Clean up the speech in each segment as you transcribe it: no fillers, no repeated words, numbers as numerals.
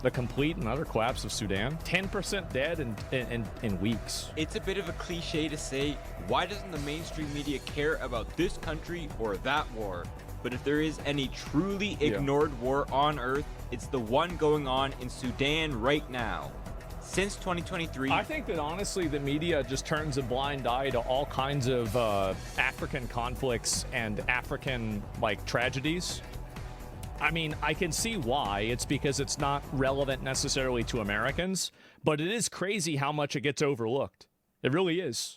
The complete and utter collapse of Sudan. 10% dead in weeks. It's a bit of a cliche to say, why doesn't the mainstream media care about this country or that war? But if there is any truly ignored war on Earth, it's the one going on in Sudan right now. Since 2023... I think that honestly the media just turns a blind eye to all kinds of African conflicts and African, like, tragedies. I mean, I can see why. It's because it's not relevant necessarily to Americans, but it is crazy how much it gets overlooked. It really is.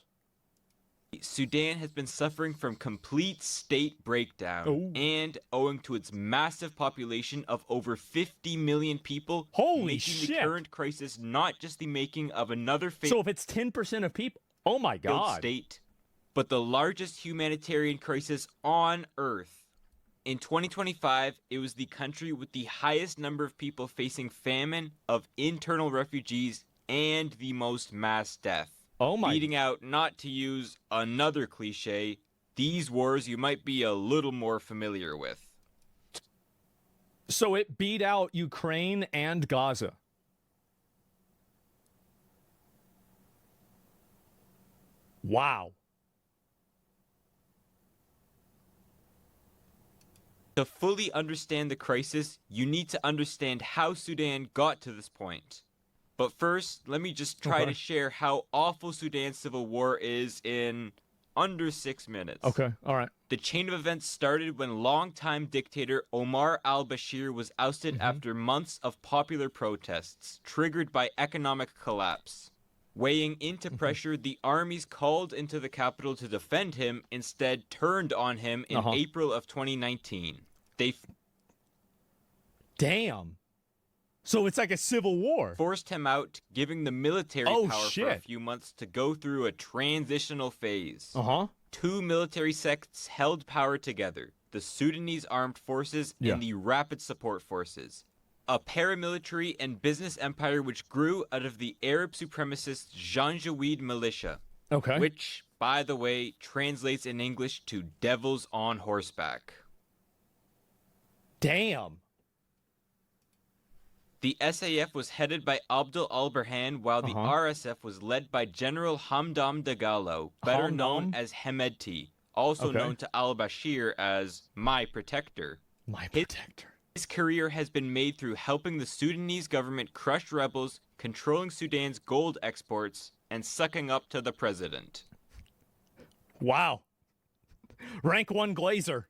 Sudan has been suffering from complete state breakdown, and owing to its massive population of over 50 million people, making the current crisis not just the making of another So if it's 10% of people, oh my God. State, but the largest humanitarian crisis on Earth. In 2025, it was the country with the highest number of people facing famine, of internal refugees, and the most mass death. Oh my. Beating out, not to use another cliche, these wars you might be a little more familiar with. So it beat out Ukraine and Gaza. Wow. To fully understand the crisis, you need to understand how Sudan got to this point. But first, let me just try to share how awful Sudan's civil war is in under 6 minutes. Okay, all right. The chain of events started when longtime dictator Omar al-Bashir was ousted after months of popular protests, triggered by economic collapse. Weighing into pressure, the armies called into the capital to defend him instead turned on him in April of 2019. Damn. So it's like a civil war. Forced him out, giving the military power for a few months to go through a transitional phase. Two military sects held power together, the Sudanese Armed Forces and the Rapid Support Forces. A paramilitary and business empire which grew out of the Arab supremacist Janjaweed militia. Which, by the way, translates in English to devils on horseback. Damn. The SAF was headed by Abdel al-Burhan, while the RSF was led by General Hamdam Dagalo, better known as Hemedti, also known to al-Bashir as My Protector. My Protector. His career has been made through helping the Sudanese government crush rebels, controlling Sudan's gold exports, and sucking up to the president. Wow. Rank 1 Glazer.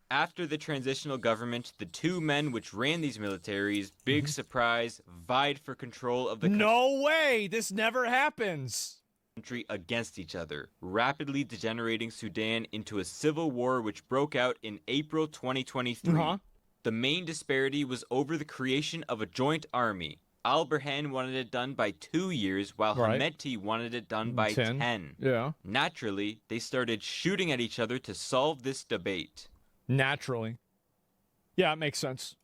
After the transitional government, the two men which ran these militaries, big surprise, vied for control of the No way! This never happens! Country against each other, rapidly degenerating Sudan into a civil war which broke out in April 2023. The main disparity was over the creation of a joint army. Al-Burhan wanted it done by 2 years, while Hemedti wanted it done by 10. Naturally, they started shooting at each other to solve this debate. Naturally. Yeah, it makes sense.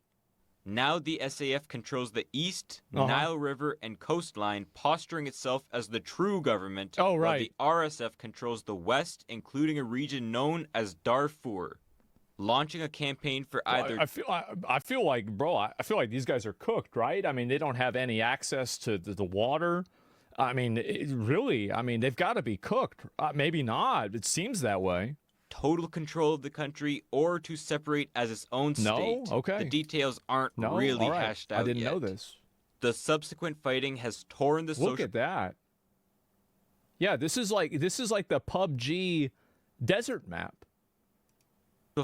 Now the SAF controls the east, Nile River, and coastline, posturing itself as the true government, while the RSF controls the west, including a region known as Darfur. Launching a campaign for either... I feel like, bro, I feel like these guys are cooked, right? I mean, they don't have any access to the water. I mean, really, I mean, they've got to be cooked. Maybe not. It seems that way. Total control of the country or to separate as its own state. The details aren't really hashed out yet. I didn't know this. The subsequent fighting has torn the social... Look at that. Yeah, this is like the PUBG desert map.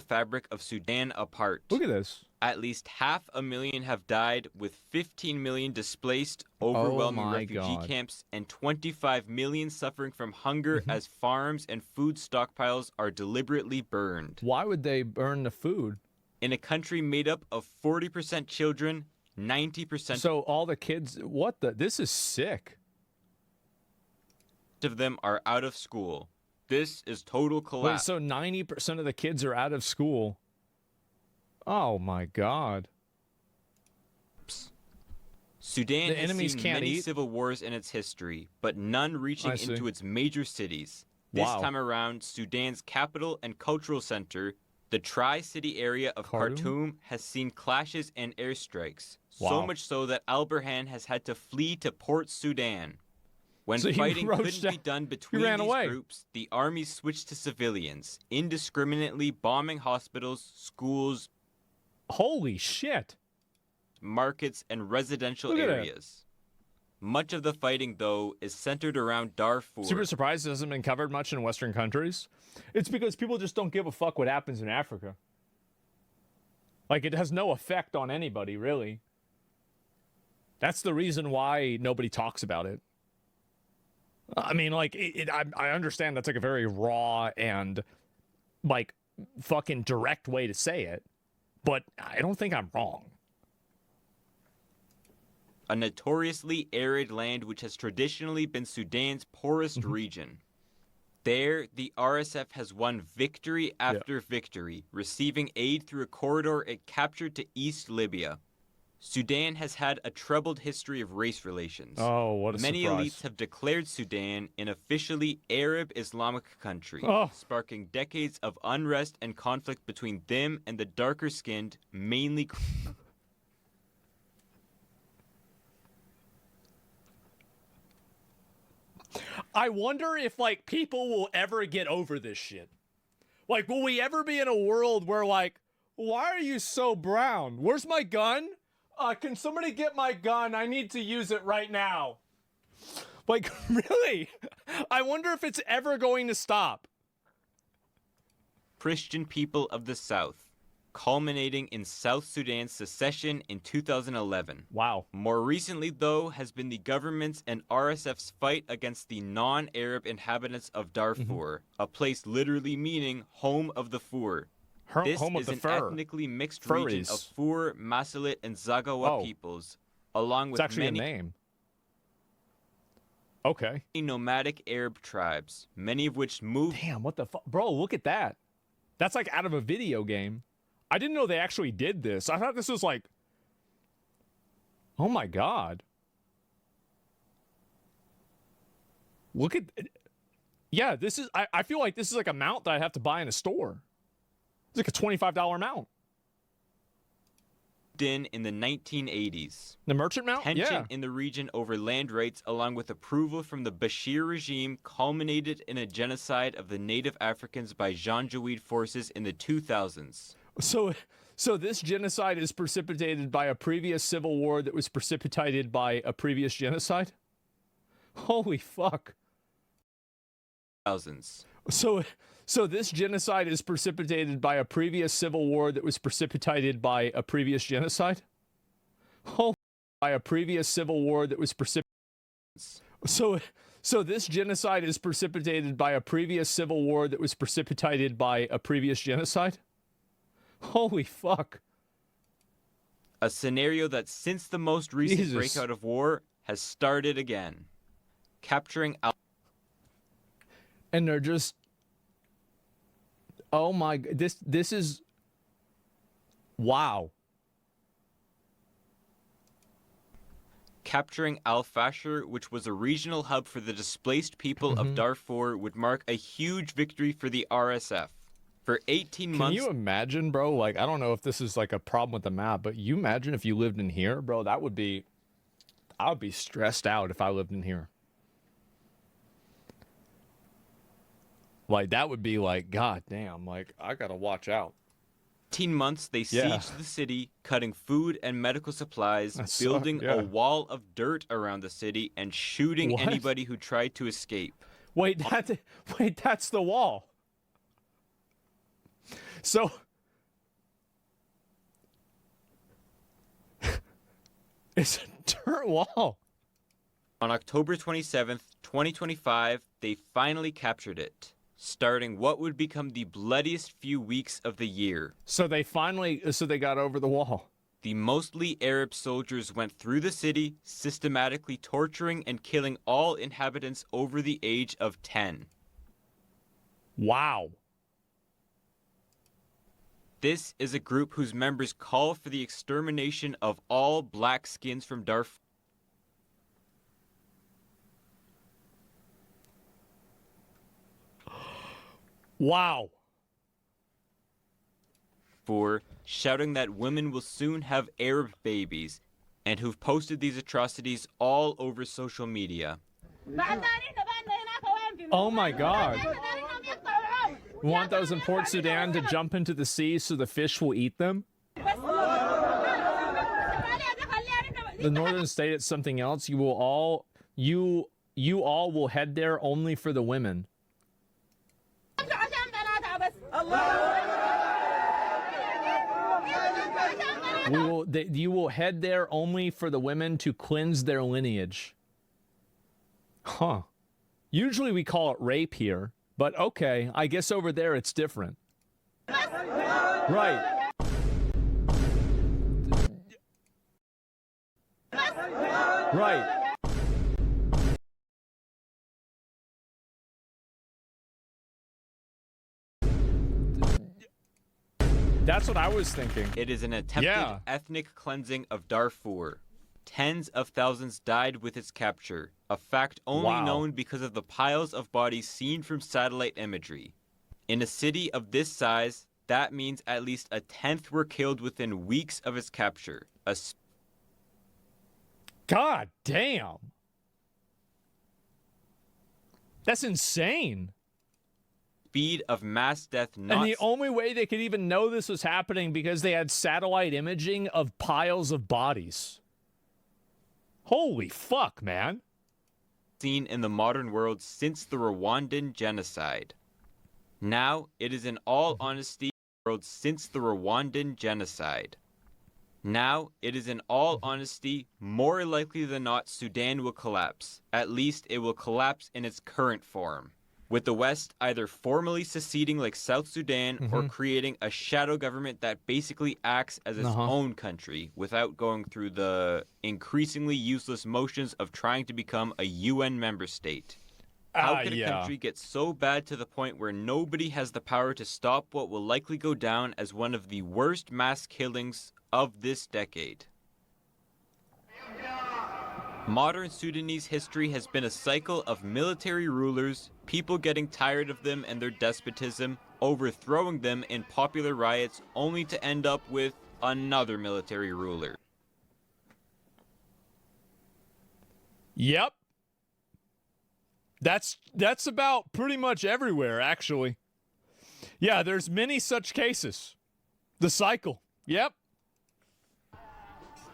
Fabric of Sudan apart. Look at this. At least 500,000 have died, with 15 million displaced, overwhelming refugee camps, and 25 million suffering from hunger as farms and food stockpiles are deliberately burned. Why would they burn the food? In a country made up of 40% children, 90%... So all the kids... What the... This is sick. ...of them are out of school. This is total collapse. Wait, so 90% of the kids are out of school. Oh my God. Sudan has seen many civil wars in its history, but none reaching into its major cities. This time around, Sudan's capital and cultural center, The Tri-City area of Khartoum has seen clashes and airstrikes, so much so that Al Burhan has had to flee to Port Sudan. When fighting couldn't be done between these groups, the army switched to civilians, indiscriminately bombing hospitals, schools, holy shit, markets, and residential areas. Much of the fighting, though, is centered around Darfur. Super surprised it hasn't been covered much in Western countries. It's because people just don't give a fuck what happens in Africa. Like, it has no effect on anybody, really. That's the reason why nobody talks about it. I mean, like, I understand that's like a very raw and, like, fucking direct way to say it, but I don't think I'm wrong. A notoriously arid land which has traditionally been Sudan's poorest region. There, the RSF has won victory after victory, receiving aid through a corridor it captured to East Libya. Sudan has had a troubled history of race relations. Oh, what a Many surprise. elites have declared Sudan an officially Arab Islamic country, sparking decades of unrest and conflict between them and the darker-skinned, mainly... I wonder if, like, people will ever get over this shit. Like, will we ever be in a world where, like, why are you so brown? Where's my gun? Can somebody get my gun? I need to use it right now. Like, really? I wonder if it's ever going to stop. Christian people of the South, culminating in South Sudan's secession in 2011. Wow. More recently, though, has been the government's and RSF's fight against the non-Arab inhabitants of Darfur, a place literally meaning home of the Fur. This home of is the an fur. ethnically mixed region of Fur, Masalit, and Zagawa peoples, along with it's actually many a name. Okay. nomadic Arab tribes, many of which moved... Damn, what the fuck? Bro, look at that. That's like out of a video game. I didn't know they actually did this. I thought this was like... Oh my god. Look at... Yeah, this is... I feel like this is like a mount that I have to buy in a store. It's like a $25 mount. in the 1980s. The merchant mount? Tension in the region over land rights, along with approval from the Bashir regime, culminated in a genocide of the native Africans by Janjaweed forces in the 2000s. So this genocide is precipitated by a previous civil war that was precipitated by a previous genocide? Holy fuck. Thousands. So this genocide is precipitated by a previous civil war that was precipitated by a previous genocide? By a previous civil war that was precipitated... So this genocide is precipitated by a previous civil war that was precipitated by a previous genocide? Holy fuck. A scenario that since the most recent breakout of war has started again. Capturing... And they're just... Oh my... This is... Wow. Capturing Al-Fashir, which was a regional hub for the displaced people of Darfur, would mark a huge victory for the RSF. For 18 months... Can you imagine, bro? Like, I don't know if this is like a problem with the map, but you imagine if you lived in here, bro, that would be... I would be stressed out if I lived in here. Like, that would be like, god damn, like, I gotta watch out. 18 months, they sieged the city, cutting food and medical supplies, building a wall of dirt around the city, and shooting anybody who tried to escape. Wait, that's the wall. So... It's a dirt wall. On October 27th, 2025, they finally captured it, starting what would become the bloodiest few weeks of the year. So they got over the wall. The mostly Arab soldiers went through the city, systematically torturing and killing all inhabitants over the age of 10. Wow. This is a group whose members call for the extermination of all black skins from Darfur. Wow. Darfur, shouting that women will soon have Arab babies, and who've posted these atrocities all over social media. Oh my God. We want those in Port Sudan to jump into the sea so the fish will eat them? The northern state, it's something else. You all will head there only for the women. You will head there only for the women to cleanse their lineage. Huh. Usually we call it rape here, but okay, I guess over there it's different. Right. Right. That's what I was thinking. It is an attempted ethnic cleansing of Darfur. Tens of thousands died with its capture, a fact only known because of the piles of bodies seen from satellite imagery. In a city of this size, that means at least a tenth were killed within weeks of its capture. God damn. That's insane. Speed of mass death and the only way they could even know this was happening because they had satellite imaging of piles of bodies. Holy fuck, man. Seen in the modern world since the Rwandan genocide. Now, it is in all honesty world since the Rwandan genocide. Now, it is in all honesty more likely than not Sudan will collapse. At least it will collapse in its current form, with the West either formally seceding like South Sudan or creating a shadow government that basically acts as its own country without going through the increasingly useless motions of trying to become a UN member state. How could a country get so bad to the point where nobody has the power to stop what will likely go down as one of the worst mass killings of this decade? Modern Sudanese history has been a cycle of military rulers, people getting tired of them and their despotism, overthrowing them in popular riots, only to end up with another military ruler. Yep. That's about pretty much everywhere, actually. Yeah, there's many such cases. The cycle. Yep.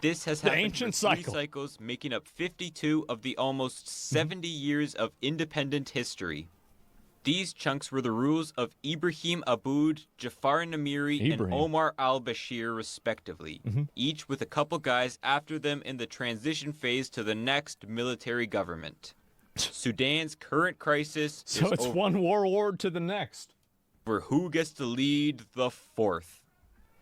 This has happened for 3 cycles, making up 52 of the almost 70 years of independent history. These chunks were the rules of Ibrahim Aboud, Jafar Namiri, and Omar al-Bashir, respectively, each with a couple guys after them in the transition phase to the next military government. Sudan's current crisis so it's over. One warlord to the next. For who gets to lead the fourth.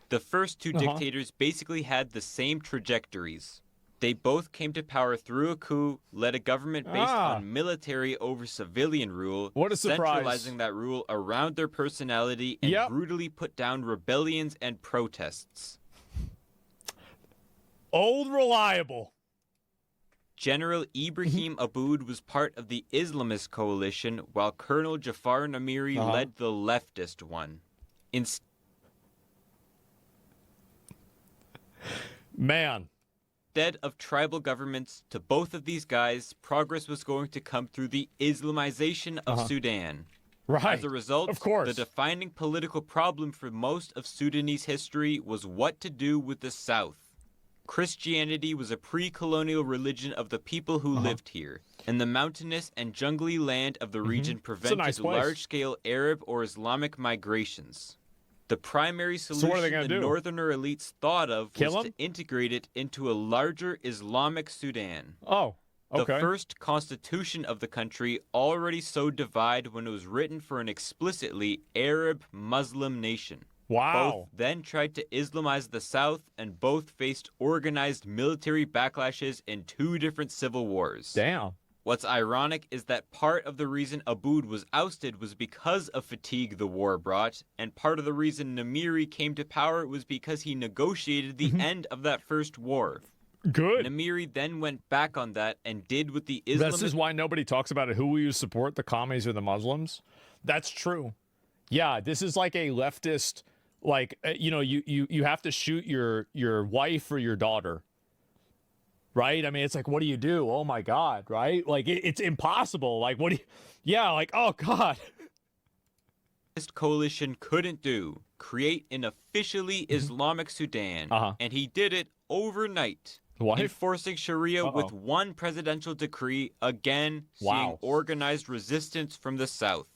The first 2 dictators basically had the same trajectories. They both came to power through a coup, led a government based on military over civilian rule, what a surprise. Centralizing that rule around their personality and brutally put down rebellions and protests. Old reliable. General Ibrahim Aboud was part of the Islamist coalition, while Colonel Jafar Namiri led the leftist one. Man. Instead of tribal governments to both of these guys, progress was going to come through the Islamization of Sudan. Right. As a result, of course, the defining political problem for most of Sudanese history was what to do with the South. Christianity was a pre-colonial religion of the people who lived here, and the mountainous and jungly land of the region prevented large-scale Arab or Islamic migrations. The primary solution the northerner elites thought of was to integrate it into a larger Islamic Sudan. Oh, okay. The first constitution of the country already sowed divide when it was written for an explicitly Arab-Muslim nation. Wow. Both then tried to Islamize the South, and both faced organized military backlashes in 2 different civil wars. Damn. What's ironic is that part of the reason Aboud was ousted was because of fatigue the war brought, and part of the reason Namiri came to power was because he negotiated the end of that first war. Good. Namiri then went back on that and did what the Islamists... This is why nobody talks about it. Who will you support, the commies or the Muslims? That's true. Yeah, this is like a leftist Like, you have to shoot your wife or your daughter. Right? I mean, it's like, what do you do? Oh my God, right? Like, it's impossible. Like, what do you, yeah, like, oh God. This coalition couldn't do, create an officially Islamic Sudan, and he did it overnight, enforcing Sharia with one presidential decree, again seeing organized resistance from the south.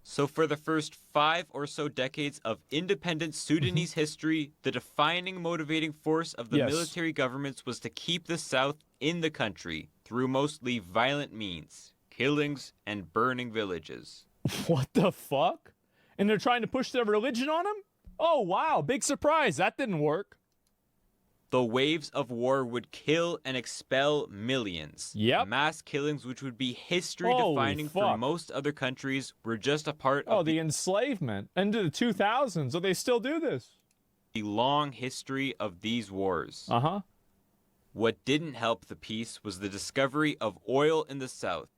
So for the first 5 or so decades of independent Sudanese history, the defining motivating force of the military governments was to keep the South in the country through mostly violent means, killings and burning villages. What the fuck? And they're trying to push their religion on them? Oh, wow, big surprise. That didn't work. The waves of war would kill and expel millions. Yep. Mass killings, which would be history-defining for most other countries, were just a part of the enslavement into the 2000s. So they still do this. The long history of these wars. What didn't help the peace was the discovery of oil in the South.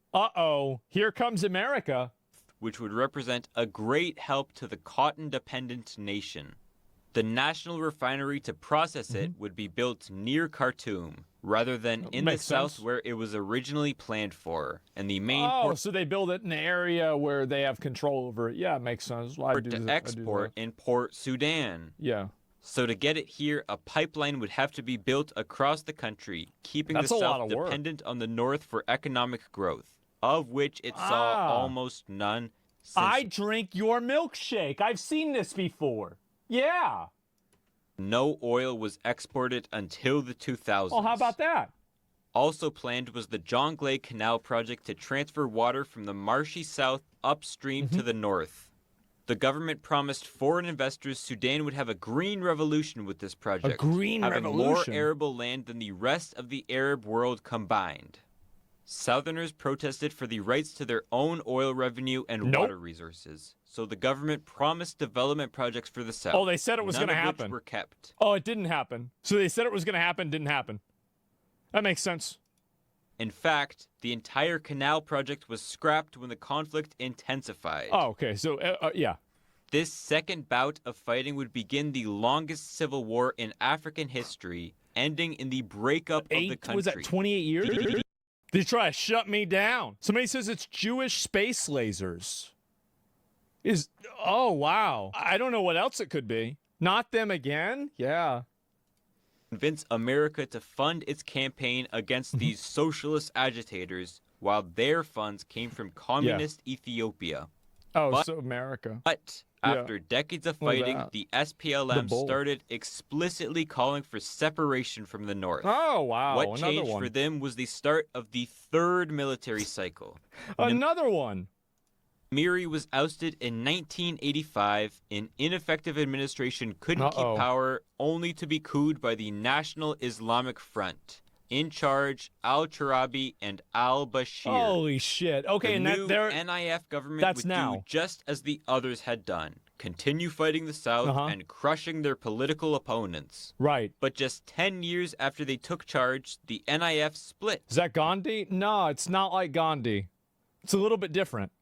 Here comes America. Which would represent a great help to the cotton-dependent nation. The national refinery to process it would be built near Khartoum, rather than in the south where it was originally planned for. And the main so they build it in an area where they have control over it. Yeah, it makes sense. To export in Port Sudan. Yeah. So to get it here, a pipeline would have to be built across the country, keeping the south dependent on the north for economic growth, of which it saw almost none. I drink your milkshake. I've seen this before. Yeah. No oil was exported until the 2000s. Oh, how about that? Also planned was the Jonglei Canal project to transfer water from the marshy south upstream to the north. The government promised foreign investors Sudan would have a green revolution with this project. A green revolution? More arable land than the rest of the Arab world combined. Southerners protested for the rights to their own oil revenue and water resources. So the government promised development projects for the South. Oh, they said it was going to happen. None of which were kept. Oh, it didn't happen. So they said it was going to happen, didn't happen. That makes sense. In fact, the entire canal project was scrapped when the conflict intensified. Oh, okay. So, yeah. This second bout of fighting would begin the longest civil war in African history, ending in the breakup of the country. Was that 28 years? They try to shut me down. Somebody says it's Jewish space lasers. Oh, wow. I don't know what else it could be. Not them again? Yeah. Convince America to fund its campaign against these socialist agitators, while their funds came from communist Ethiopia. So America. But after decades of fighting, the SPLM started explicitly calling for separation from the North. Oh, wow. What changed for them was the start of the third military cycle. Another one. Miri was ousted in 1985. An ineffective administration couldn't keep power, only to be couped by the National Islamic Front. In charge, al-Charabi and al-Bashir. Holy shit. Okay, the new NIF government would do just as the others had done. Continue fighting the South and crushing their political opponents. Right. But just 10 years after they took charge, the NIF split. Is that Gandhi? No, it's not like Gandhi. It's a little bit different.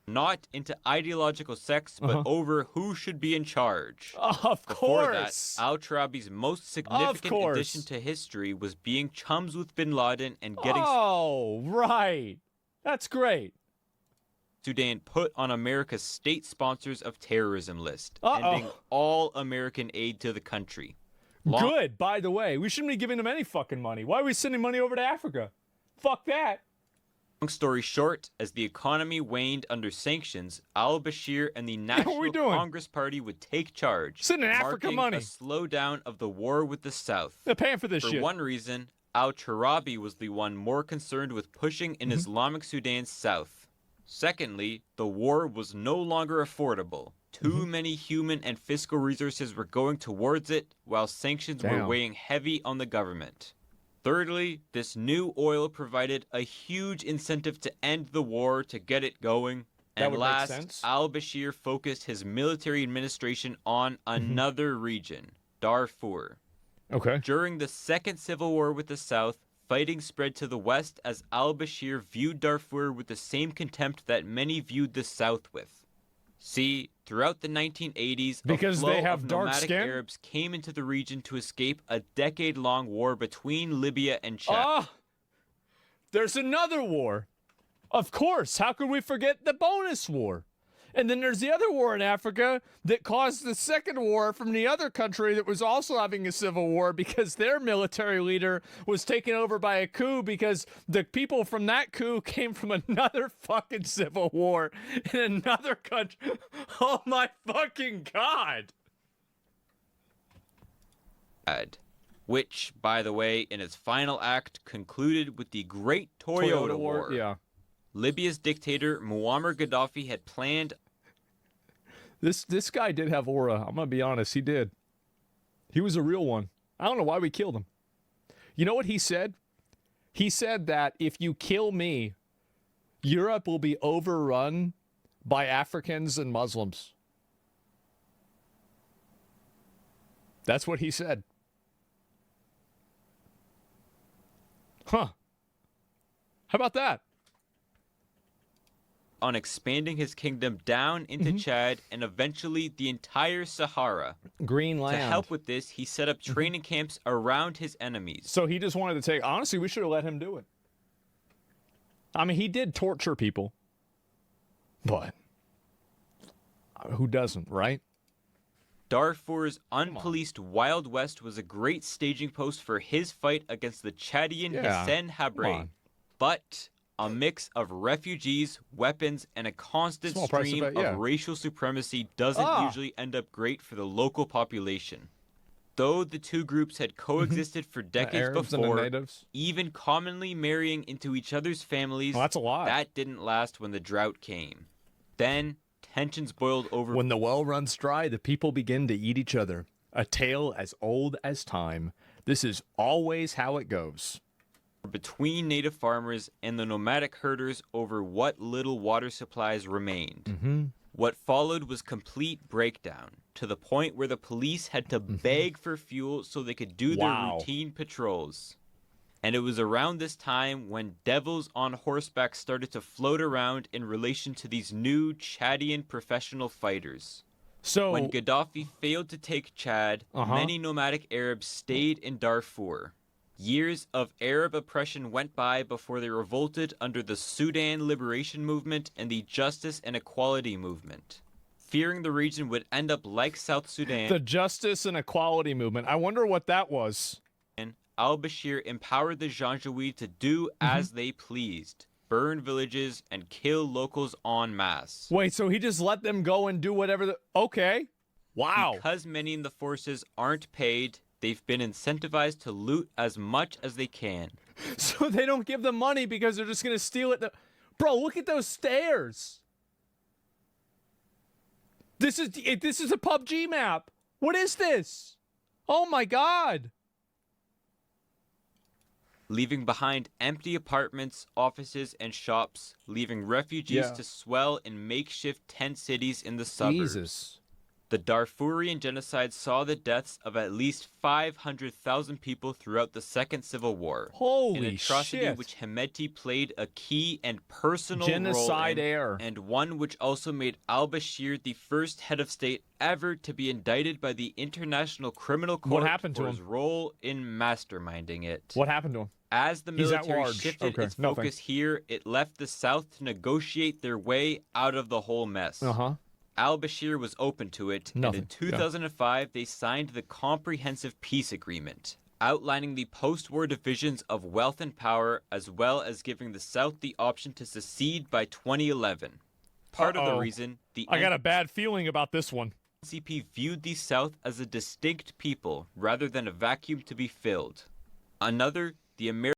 Not into ideological sects, but over who should be in charge. Of Before course. that, al-Charabi's most significant addition to history was being chums with bin Laden and getting... Oh, right. That's great. Sudan put on America's state sponsors of terrorism list, ending all American aid to the country. Good, by the way. We shouldn't be giving them any fucking money. Why are we sending money over to Africa? Fuck that. Long story short, as the economy waned under sanctions, al-Bashir and the National Congress Party would take charge, sending Africa money. A slowdown of the war with the South. They're paying for this shit. For one reason, al-Charabi was the one more concerned with pushing an Islamic Sudan south. Secondly, the war was no longer affordable. Too many human and fiscal resources were going towards it, while sanctions were weighing heavy on the government. Thirdly, this new oil provided a huge incentive to end the war, to get it going. And last, al-Bashir focused his military administration on another region, Darfur. Okay. During the Second Civil War with the South, fighting spread to the west as al-Bashir viewed Darfur with the same contempt that many viewed the South with. See, Throughout the 1980s, because a flow they have of dark nomadic skin? Arabs came into the region to escape a decade-long war between Libya and Chad. Ah! There's another war. Of course, how could we forget the bonus war? And then there's the other war in Africa that caused the second war from the other country that was also having a civil war because their military leader was taken over by a coup because the people from that coup came from another fucking civil war in another country. Oh my fucking God. Which, by the way, in its final act concluded with the Great Toyota War. Yeah. Libya's dictator Muammar Gaddafi had planned. This guy did have aura. I'm gonna be honest, he did. He was a real one. I don't know why we killed him. You know what he said? He said that if you kill me, Europe will be overrun by Africans and Muslims. That's what he said. Huh. How about that? On expanding his kingdom down into Chad and eventually the entire Sahara. Green land. To help with this, he set up training camps around his enemies. So he just wanted to take... Honestly, we should have let him do it. I mean, he did torture people. But who doesn't, right? Darfur's unpoliced Wild West was a great staging post for his fight against the Chadian Hissène Habré. But a mix of refugees, weapons, and a constant stream of racial supremacy doesn't usually end up great for the local population. Though the two groups had coexisted for decades before, even commonly marrying into each other's families, that's a lot. That didn't last when the drought came. Then tensions boiled over. When the well runs dry, the people begin to eat each other. A tale as old as time. This is always how it goes. Between native farmers and the nomadic herders over what little water supplies remained. What followed was complete breakdown, to the point where the police had to beg for fuel so they could do their routine patrols. And it was around this time when devils on horseback started to float around in relation to these new Chadian professional fighters. So when Gaddafi failed to take Chad, many nomadic Arabs stayed in Darfur. Years of Arab oppression went by before they revolted under the Sudan Liberation Movement and the Justice and Equality Movement. Fearing the region would end up like South Sudan. The Justice and Equality Movement. I wonder what that was. Al-Bashir empowered the Janjaweed to do as they pleased. Burn villages and kill locals en masse. Wait, so he just let them go and do whatever Okay. Wow. Because many in the forces aren't paid, they've been incentivized to loot as much as they can. So they don't give them money because they're just going to steal it. Bro, look at those stairs. This is a PUBG map. What is this? Oh my God. Leaving behind empty apartments, offices, and shops, leaving refugees to swell in makeshift tent cities in the suburbs. Jesus. The Darfurian genocide saw the deaths of at least 500,000 people throughout the Second Civil War. Holy an atrocity shit. which Hemeti played a key and personal genocide role in, and one which also made al-Bashir the first head of state ever to be indicted by the International Criminal Court for his role in masterminding it. What happened to him? As the military shifted its focus here, it left the South to negotiate their way out of the whole mess. Al-Bashir was open to it, and in 2005 they signed the Comprehensive Peace Agreement, outlining the post-war divisions of wealth and power, as well as giving the South the option to secede by 2011. Part of the reason I got a bad feeling about this one. NCP viewed the South as a distinct people rather than a vacuum to be filled. Another, the American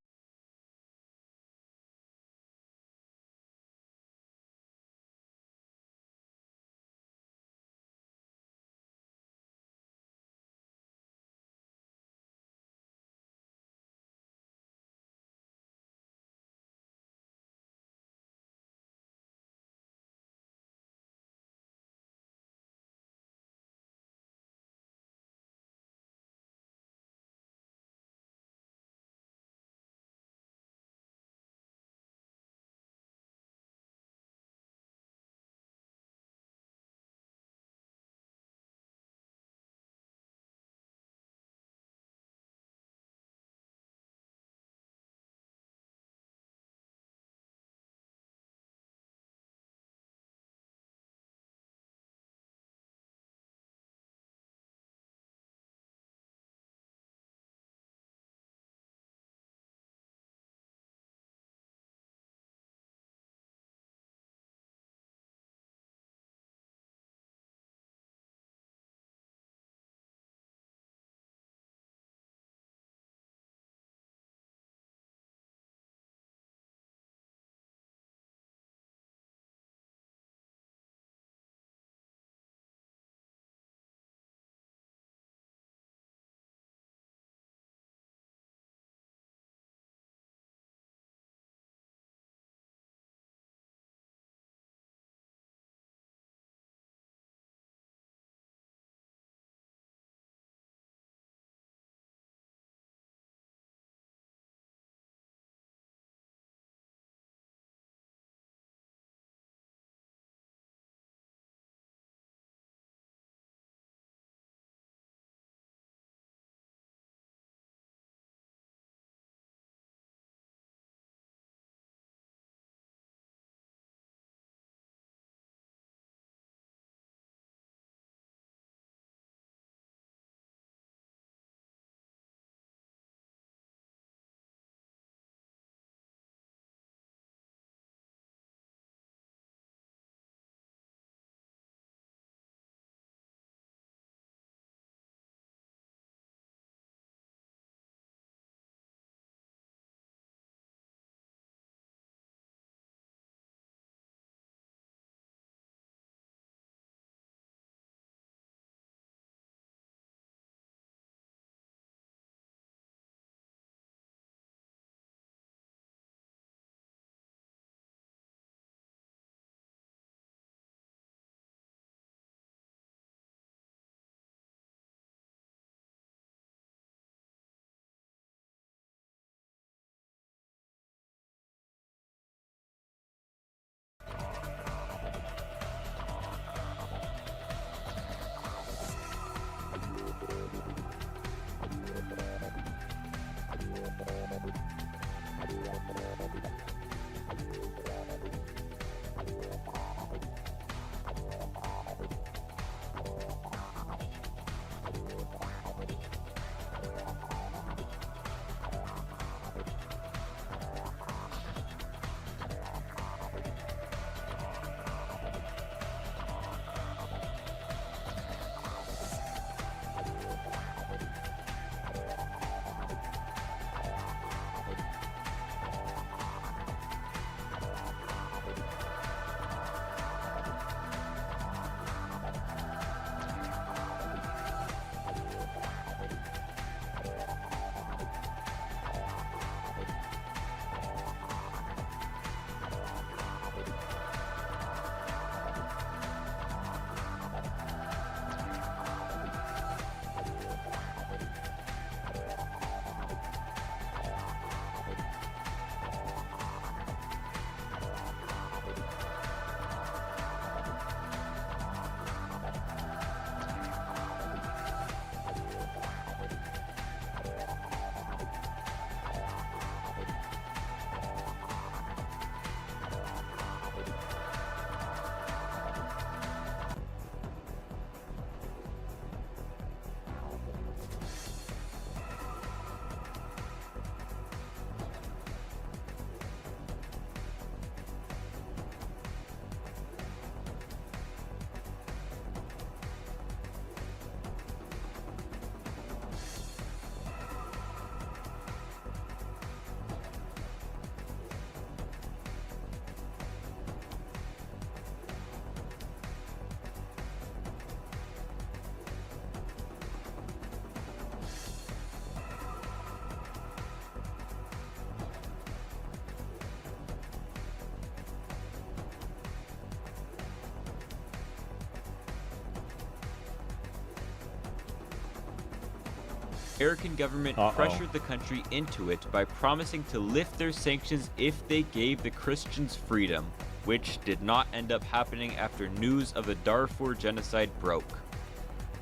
American government pressured the country into it by promising to lift their sanctions if they gave the Christians freedom, which did not end up happening after news of the Darfur genocide broke.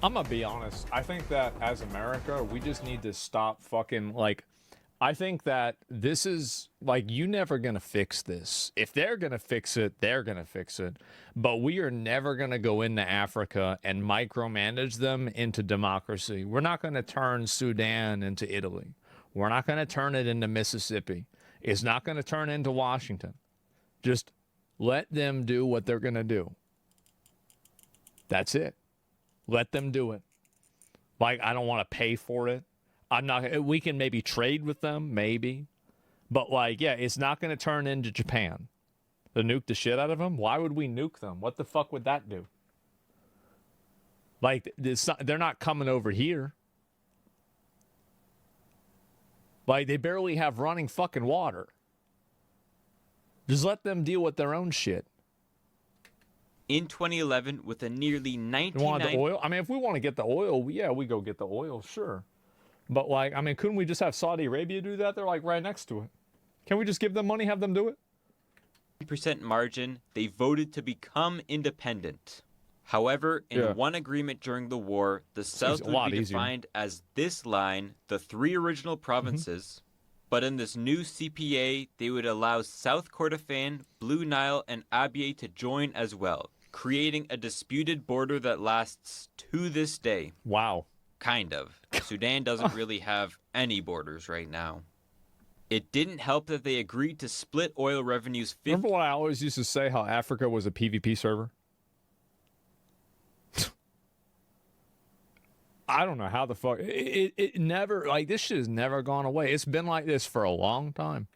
I'm gonna be honest. I think that as America, we just need to stop fucking, like, I think that this is, like, you never gonna fix this. If they're gonna fix it, they're gonna fix it. But we are never gonna go into Africa and micromanage them into democracy. We're not gonna turn Sudan into Italy. We're not gonna turn it into Mississippi. It's not gonna turn into Washington. Just let them do what they're gonna do. That's it. Let them do it. Like, I don't want to pay for it. I'm not. We can maybe trade with them, maybe. But, like, yeah, it's not going to turn into Japan. To nuke the shit out of them? Why would we nuke them? What the fuck would that do? Like, they're not coming over here. Like, they barely have running fucking water. Just let them deal with their own shit. In 2011, with a nearly 99... the oil? I mean, if we want to get the oil, yeah, we go get the oil, sure. But, like, I mean, couldn't we just have Saudi Arabia do that? They're, like, right next to it. Can we just give them money, have them do it? % margin, they voted to become independent. However, in one agreement during the war, the South would be defined as this line, the 3 original provinces. But in this new CPA, they would allow South Kordofan, Blue Nile, and Abyei to join as well, creating a disputed border that lasts to this day. Wow. Kind of. Sudan doesn't really have any borders right now. It didn't help that they agreed to split oil revenues. Remember what I always used to say, how Africa was a PvP server? I don't know how the fuck... It never... Like, this shit has never gone away. It's been like this for a long time.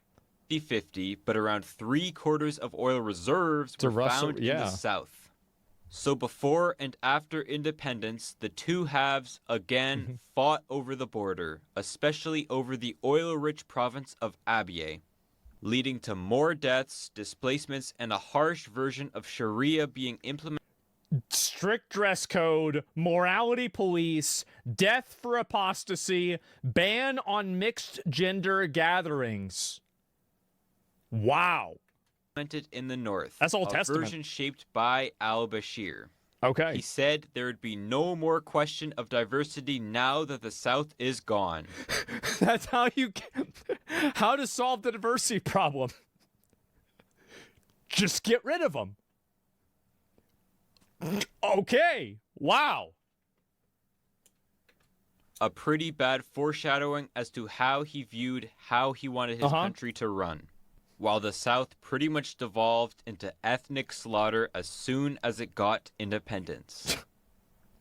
50-50, but around 3/4 of oil reserves were found in the south. So before and after independence, the two halves again fought over the border, especially over the oil-rich province of Abyei, leading to more deaths, displacements, and a harsh version of Sharia being implemented. Strict dress code, morality police, death for apostasy, ban on mixed gender gatherings. Wow. In the north. That's Old Testament. Version shaped by al-Bashir. Okay. He said there would be no more question of diversity now that the South is gone. That's how you can, how to solve the diversity problem. Just get rid of them. Okay. Wow. A pretty bad foreshadowing as to how he viewed how he wanted his country to run. While the South pretty much devolved into ethnic slaughter as soon as it got independence.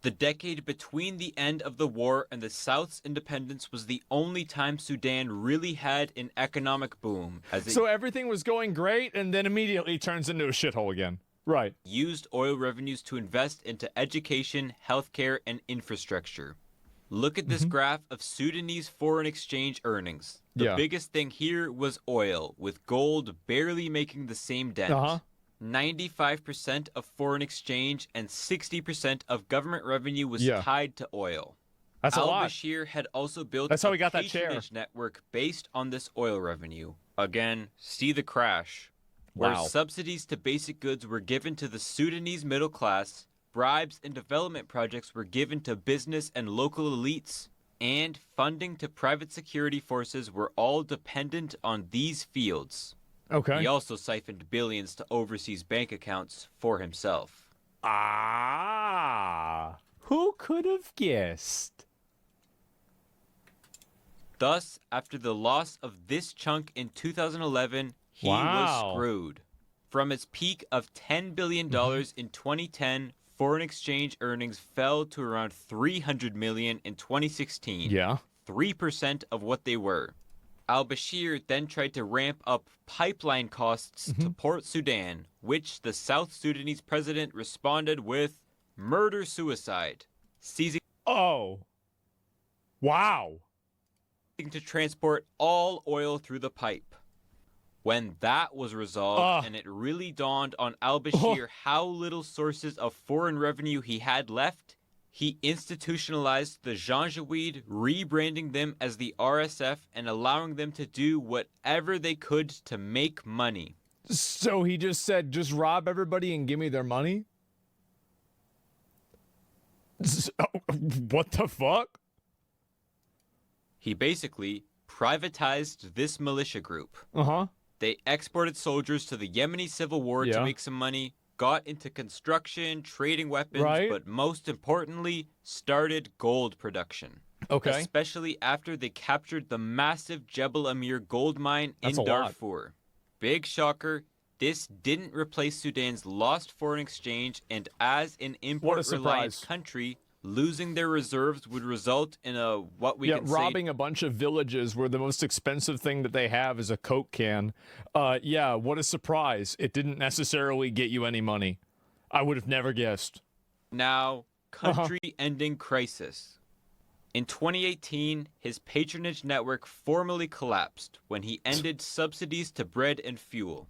The decade between the end of the war and the South's independence was the only time Sudan really had an economic boom. So everything was going great and then immediately turns into a shithole again. Right. Used oil revenues to invest into education, healthcare, and infrastructure. Look at this graph of Sudanese foreign exchange earnings. The biggest thing here was oil, with gold barely making the same dent. 95% of foreign exchange and 60% of government revenue was tied to oil. That's a lot. Al-Bashir had also built That's how a we got that chair. patronage network based on this oil revenue. Again, see the crash. Where subsidies to basic goods were given to the Sudanese middle class, bribes and development projects were given to business and local elites, and funding to private security forces were all dependent on these fields. Okay. He also siphoned billions to overseas bank accounts for himself. Ah, who could have guessed? Thus, after the loss of this chunk in 2011, he was screwed. From its peak of $10 billion in 2010, foreign exchange earnings fell to around $300 million in 2016. 3% of what they were. Al-Bashir then tried to ramp up pipeline costs to Port Sudan, which the South Sudanese president responded with murder-suicide, seizing to transport all oil through the pipe. When that was resolved and it really dawned on al-Bashir how little sources of foreign revenue he had left, He institutionalized the Janjaweed, rebranding them as the RSF and allowing them to do whatever they could to make money. So he just said, just rob everybody and give me their money? What the fuck? He basically privatized this militia group. Uh-huh. They exported soldiers to the Yemeni civil war to make some money, got into construction, trading weapons, but most importantly, started gold production. Okay. Especially after they captured the massive Jebel Amir gold mine in Darfur. Big shocker, this didn't replace Sudan's lost foreign exchange, and as an import-reliant country, losing their reserves would result in robbing a bunch of villages where the most expensive thing that they have is a Coke can. Yeah, what a surprise. It didn't necessarily get you any money. I would have never guessed. Now, country-ending crisis. In 2018, his patronage network formally collapsed when he ended subsidies to bread and fuel,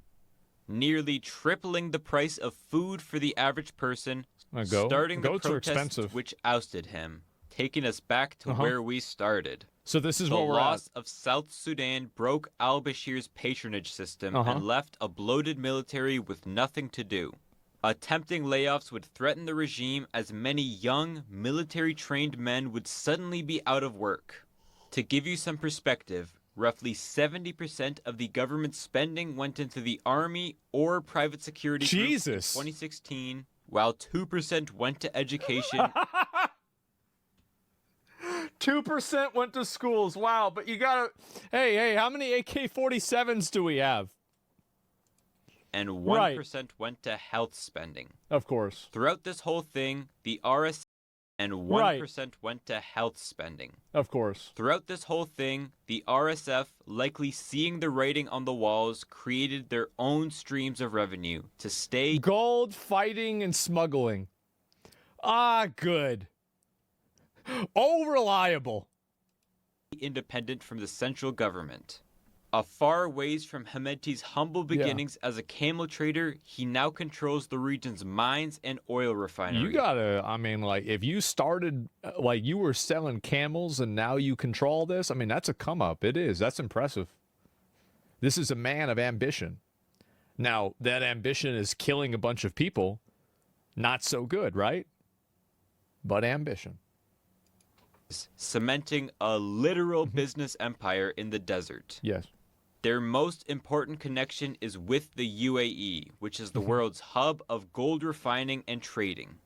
nearly tripling the price of food for the average person, starting the protests which ousted him, taking us back to where we started. So this is where we're at. The loss of South Sudan broke al-Bashir's patronage system and left a bloated military with nothing to do. Attempting layoffs would threaten the regime, as many young, military-trained men would suddenly be out of work. To give you some perspective, roughly 70% of the government's spending went into the army or private security groups in 2016, while 2% went to education. 2% went to schools. Wow, but you gotta... Hey, how many AK-47s do we have? And 1% went to health spending. Of course. Throughout this whole thing, the RSF and 1% went to health spending. Of course. Throughout this whole thing, the RSF, likely seeing the writing on the walls, created their own streams of revenue to stay... Gold, fighting, and smuggling. Ah, good. Oh, reliable. Independent from the central government. A far ways from Hemedti's humble beginnings as a camel trader, he now controls the region's mines and oil refineries. You gotta, I mean, like, if you started, like, you were selling camels and now you control this, I mean, that's a come up. It is. That's impressive. This is a man of ambition. Now, that ambition is killing a bunch of people. Not so good, right? But ambition. Cementing a literal business empire in the desert. Yes. Their most important connection is with the UAE, which is the world's hub of gold refining and trading.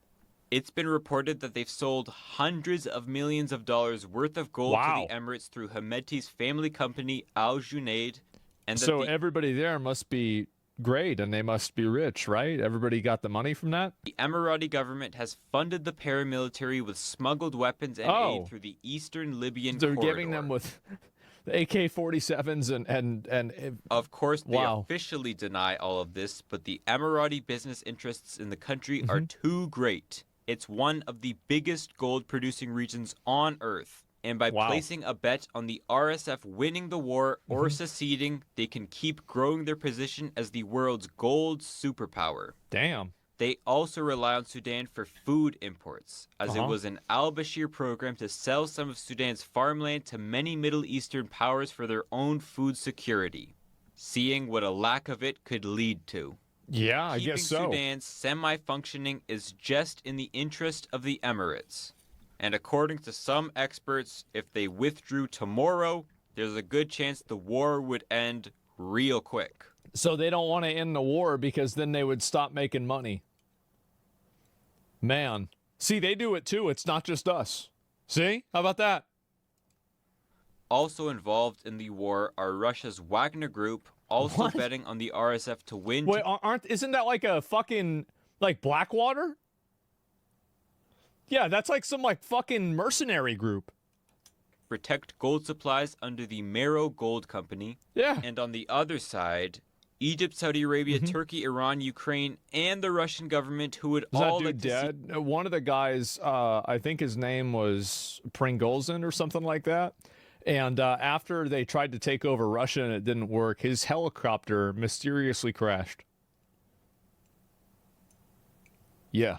It's been reported that they've sold hundreds of millions of dollars worth of gold to the Emirates through Hemedti's family company, Al Junaid. And so everybody there must be great, and they must be rich, right? Everybody got the money from that? The Emirati government has funded the paramilitary with smuggled weapons and aid through the eastern Libyan corridor. They're giving them with the AK-47s and of course, they officially deny all of this, but the Emirati business interests in the country are too great. It's one of the biggest gold-producing regions on Earth. And by placing a bet on the RSF winning the war or seceding, they can keep growing their position as the world's gold superpower. Damn. They also rely on Sudan for food imports, as it was an al-Bashir program to sell some of Sudan's farmland to many Middle Eastern powers for their own food security, seeing what a lack of it could lead to. Yeah, I guess so. Keeping Sudan semi-functioning is just in the interest of the Emirates. And according to some experts, if they withdrew tomorrow, there's a good chance the war would end real quick. So they don't want to end the war because then they would stop making money. Man. See, they do it too. It's not just us. See? How about that? Also involved in the war are Russia's Wagner Group, also betting on the RSF to win. Wait, isn't that like a fucking, like, Blackwater? Yeah, that's like some, like, fucking mercenary group. Protect gold supplies under the Mero Gold Company. Yeah. And on the other side, Egypt, Saudi Arabia, Turkey, Iran, Ukraine, and the Russian government, who would all like to dead? One of the guys, I think his name was Pringolzin or something like that. And after they tried to take over Russia and it didn't work, his helicopter mysteriously crashed. Yeah.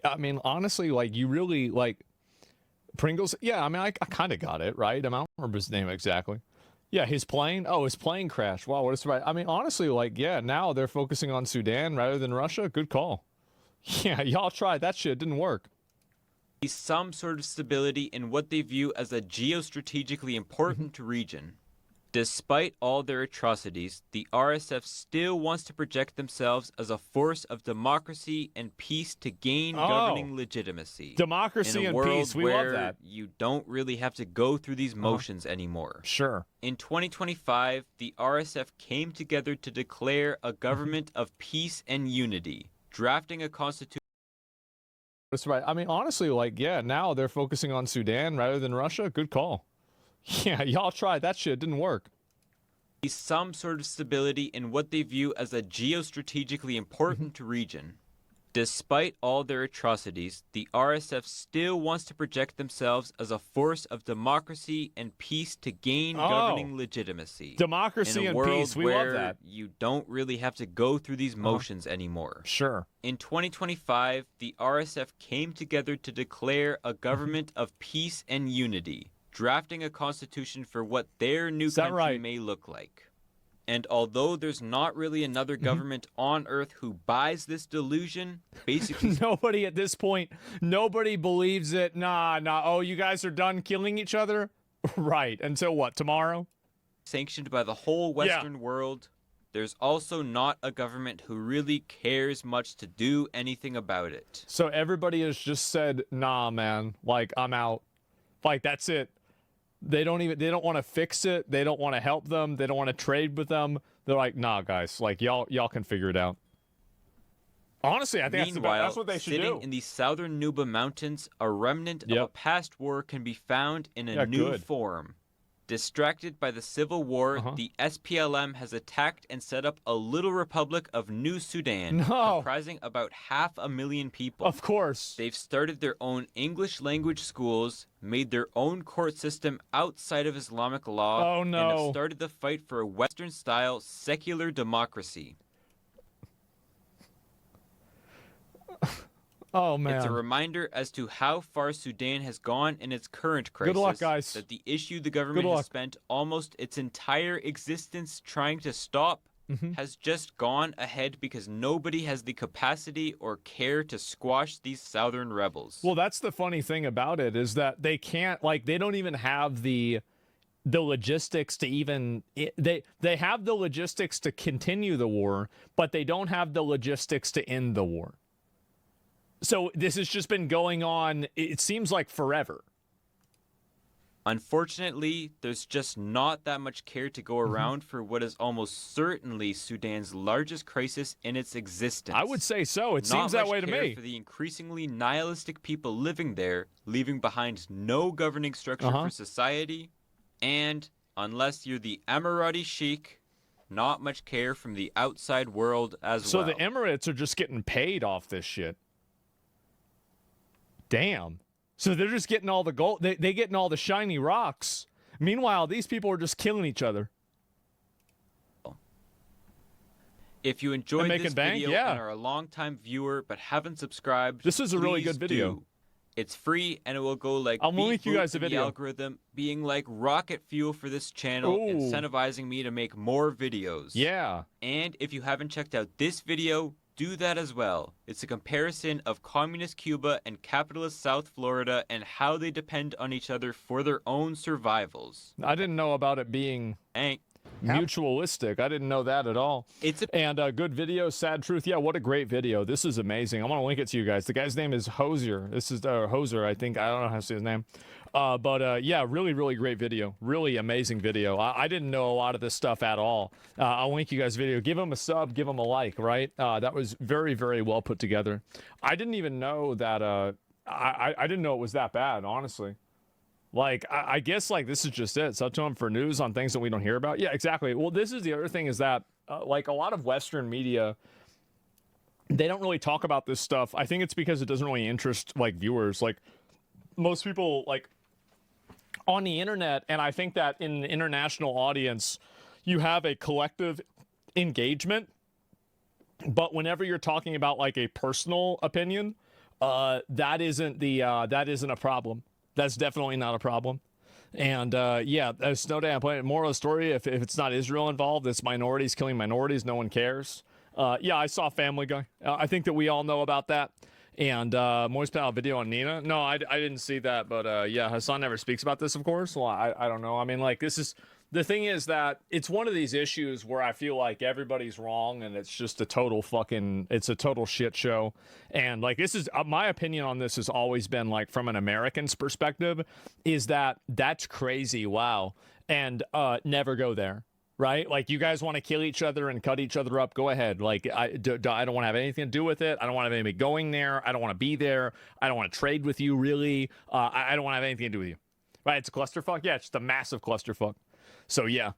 I mean, honestly, like, you really, like, Pringles, yeah, I mean, I kind of got it, right? I don't remember his name exactly. Yeah, his plane. Oh, his plane crashed. Wow, what a surprise. I mean, honestly, like, yeah, now they're focusing on Sudan rather than Russia. Good call. Yeah, y'all tried that shit. Didn't work. Some sort of stability in what they view as a geostrategically important region. Despite all their atrocities, the RSF still wants to project themselves as a force of democracy and peace to gain governing legitimacy. Democracy and peace, we love that. You don't really have to go through these motions anymore. Sure. In 2025, the RSF came together to declare a government of peace and unity, drafting a constitution. That's right. I mean, honestly, like, yeah, now they're focusing on Sudan rather than Russia. Good call. Yeah, y'all tried that shit. Didn't work. Some sort of stability in what they view as a geostrategically important region. Despite all their atrocities, the RSF still wants to project themselves as a force of democracy and peace to gain governing legitimacy. Democracy and peace, we love that. You don't really have to go through these motions anymore. Sure. In 2025, the RSF came together to declare a government of peace and unity, drafting a constitution for what their new country may look like. And although there's not really another government on Earth who buys this delusion, basically nobody at this point, nobody believes it. Nah. Oh, you guys are done killing each other? Right. Until what, tomorrow? Sanctioned by the whole Western world, there's also not a government who really cares much to do anything about it. So everybody has just said, nah, man, like, I'm out. Like, that's it. They don't want to fix it. They don't want to help them. They don't want to trade with them. They're like, nah, guys, like, y'all can figure it out. Honestly, I think that's what they should do. Sitting in the southern Nuba Mountains, a remnant of a past war can be found in a new form. Distracted by the civil war, the SPLM has attacked and set up a little republic of New Sudan, comprising about 500,000 people. Of course. They've started their own English language schools, made their own court system outside of Islamic law, and have started the fight for a Western-style secular democracy. Oh, man. It's a reminder as to how far Sudan has gone in its current crisis. Good luck, guys. That the issue the government has spent almost its entire existence trying to stop has just gone ahead because nobody has the capacity or care to squash these southern rebels. Well, that's the funny thing about it, is that they can't, like, they don't even have the logistics to even, they have the logistics to continue the war, but they don't have the logistics to end the war. So this has just been going on, it seems like forever. Unfortunately, there's just not that much care to go around for what is almost certainly Sudan's largest crisis in its existence. I would say so. It seems that way to me. For the increasingly nihilistic people living there, leaving behind no governing structure for society, and, unless you're the Emirati Sheikh, not much care from the outside world as well. So the Emirates are just getting paid off this shit. Damn. So they're just getting all the gold. They getting all the shiny rocks. Meanwhile, these people are just killing each other. If you enjoyed this video and are a long-time viewer but haven't subscribed, this is a really good video. Do. It's free and it will go like I'll link you guys a video. The algorithm being like rocket fuel for this channel, incentivizing me to make more videos. Yeah. And if you haven't checked out this video, do that as well. It's a comparison of communist Cuba and capitalist South Florida and how they depend on each other for their own survivals. I didn't know about it being mutualistic. I didn't know that at all. And a good video, sad truth. Yeah, what a great video. This is amazing. I want to link it to you guys. The guy's name is Hosier. This is Hoser, I think. I don't know how to say his name. But yeah, really, really great video. Really amazing video. I didn't know a lot of this stuff at all. I'll link you guys' video. Give him a sub, give him a like, right? That was very, very well put together. I didn't even know that, I didn't know it was that bad, honestly. Like, I guess, like, this is just it. It's up to him for news on things that we don't hear about. Yeah, exactly. Well, this is the other thing is that, like, a lot of Western media, they don't really talk about this stuff. I think it's because it doesn't really interest, like, viewers. Like, most people, like, on the internet, and I think that in the international audience, you have a collective engagement. But whenever you're talking about, like, a personal opinion, That isn't a problem. That's definitely not a problem. And yeah, Snowden, moral of the story, if it's not Israel involved, it's minorities killing minorities, no one cares. Yeah, I saw Family Guy. I think that we all know about that. And Moist put out a video on Nina. No, I didn't see that, but yeah, Hassan never speaks about this, of course. Well, I don't know. I mean, like, this is... The thing is that it's one of these issues where I feel like everybody's wrong and it's just a total shit show. And like, this is my opinion on this has always been like, from an American's perspective, is that that's crazy. Wow. And never go there. Right? Like, you guys want to kill each other and cut each other up, go ahead. Like, I don't want to have anything to do with it. I don't want to have anybody going there. I don't want to be there. I don't want to trade with you, really. I don't want to have anything to do with you. Right? It's a clusterfuck. Yeah, it's just a massive clusterfuck. So yeah,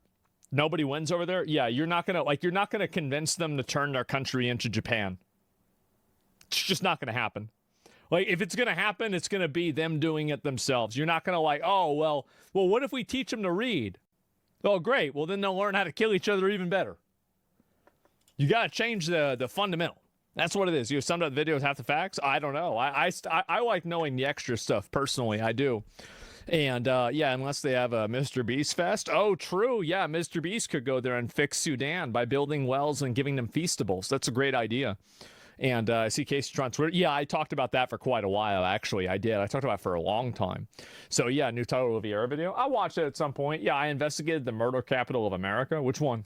nobody wins over there. Yeah, you're not gonna convince them to turn their country into Japan. It's just not gonna happen. Like, if it's gonna happen, it's gonna be them doing it themselves. You're not gonna like, oh well, what if we teach them to read? Oh great, well then they'll learn how to kill each other even better. You gotta change the fundamental. That's what it is. You summed up the videos, half the facts. I don't know. I like knowing the extra stuff personally. I do. And yeah, unless they have a Mr. Beast fest. Oh, true. Yeah, Mr. Beast could go there and fix Sudan by building wells and giving them feastables. That's a great idea. And I see Casey on Twitter. Yeah, I talked about that for quite a while, actually. I did. I talked about it for a long time. So yeah, new title of the Vieira video. I'll watch it at some point. Yeah, I investigated the murder capital of America. Which one?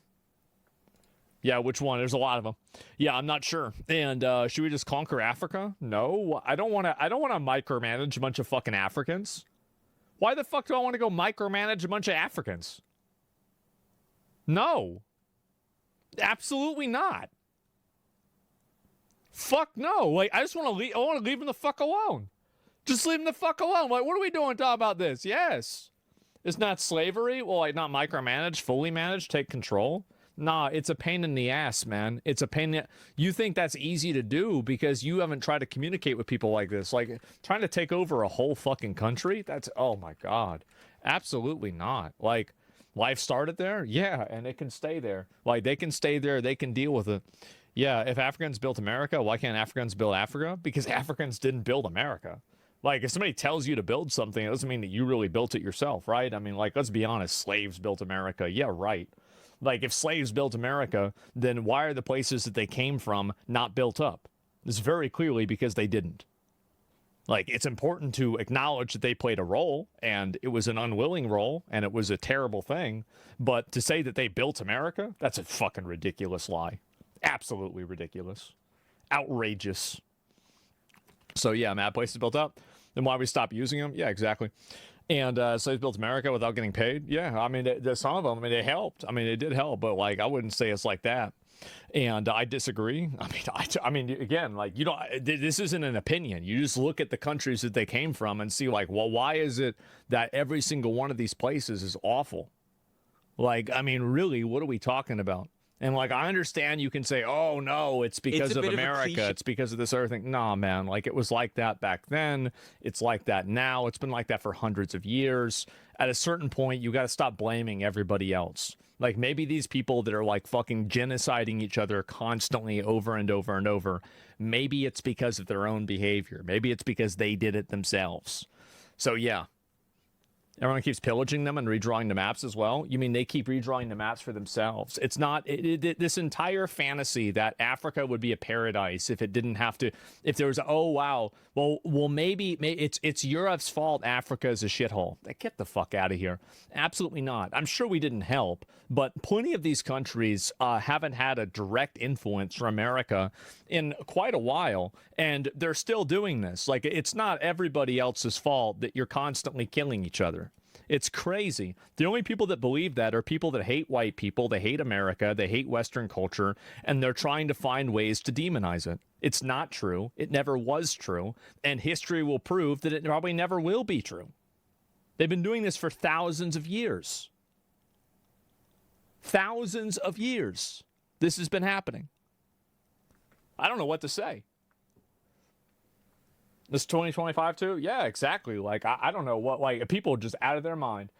Yeah, which one? There's a lot of them. Yeah, I'm not sure. And should we just conquer Africa? No, I don't want to micromanage a bunch of fucking Africans. Why the fuck do I want to go micromanage a bunch of Africans? No. Absolutely not. Fuck no. Like, I just want to leave. I want to leave them the fuck alone. Just leave them the fuck alone. Like, what are we doing talking about this? Yes. It's not slavery. Well, like, not micromanage, fully manage, take control. Nah, it's a pain in the ass, man. It's a pain. You think that's easy to do because you haven't tried to communicate with people like this. Like, trying to take over a whole fucking country? That's, oh my God. Absolutely not. Like, life started there? Yeah, and it can stay there. Like, they can stay there. They can deal with it. Yeah, if Africans built America, why can't Africans build Africa? Because Africans didn't build America. Like, if somebody tells you to build something, it doesn't mean that you really built it yourself, right? I mean, like, let's be honest. Slaves built America. Yeah, right. Like, if slaves built America, then why are the places that they came from not built up? It's very clearly because they didn't. Like, it's important to acknowledge that they played a role, and it was an unwilling role, and it was a terrible thing. But to say that they built America, that's a fucking ridiculous lie. Absolutely ridiculous. Outrageous. So, yeah, mad places built up. Then why we stop using them? Yeah, exactly. And slaves built America without getting paid. Yeah, I mean, some of them, I mean, they helped. I mean, it did help, but like, I wouldn't say it's like that. And I disagree. I mean, again, like, you don't. This isn't an opinion. You just look at the countries that they came from and see, like, well, why is it that every single one of these places is awful? Like, I mean, really, what are we talking about? And, like, I understand you can say, oh, no, it's because of America. It's because of this other thing. Nah, man, like, it was like that back then. It's like that now. It's been like that for hundreds of years. At a certain point, you got to stop blaming everybody else. Like, maybe these people that are, like, fucking genociding each other constantly over and over and over, maybe it's because of their own behavior. Maybe it's because they did it themselves. So, yeah. Everyone keeps pillaging them and redrawing the maps as well. You mean they keep redrawing the maps for themselves? It's not this entire fantasy that Africa would be a paradise if it didn't have to. If there was, oh wow, well maybe it's Europe's fault. Africa is a shithole. Get the fuck out of here. Absolutely not. I'm sure we didn't help, but plenty of these countries haven't had a direct influence from America in quite a while, and they're still doing this. Like, it's not everybody else's fault that you're constantly killing each other. It's crazy. The only people that believe that are people that hate white people, they hate America, they hate Western culture, and they're trying to find ways to demonize it. It's not true. It never was true, and history will prove that it probably never will be true. They've been doing this for thousands of years. Thousands of years. This has been happening. I don't know what to say. This 2025 too? Yeah, exactly. Like, I don't know what, like, people are just out of their mind.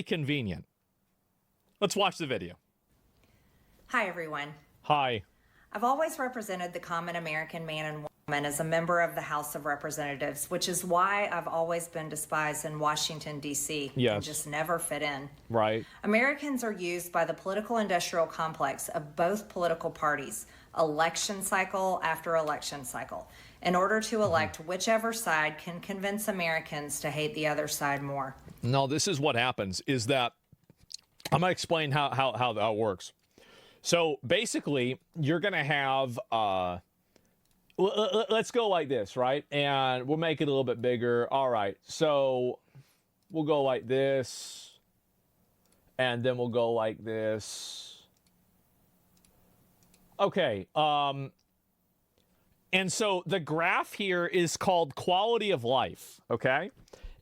convenient. Let's watch the video. Hi, everyone. Hi. I've always represented the common American man and woman as a member of the House of Representatives, which is why I've always been despised in Washington, D.C. Yes. And just never fit in. Right. Americans are used by the political industrial complex of both political parties, election cycle after election cycle, in order to elect whichever side can convince Americans to hate the other side more. No, this is what happens, is that I'm going to explain how that works. So basically, you're going to have, let's go like this, right? And we'll make it a little bit bigger. All right. So we'll go like this. And then we'll go like this. Okay. And so the graph here is called quality of life. Okay.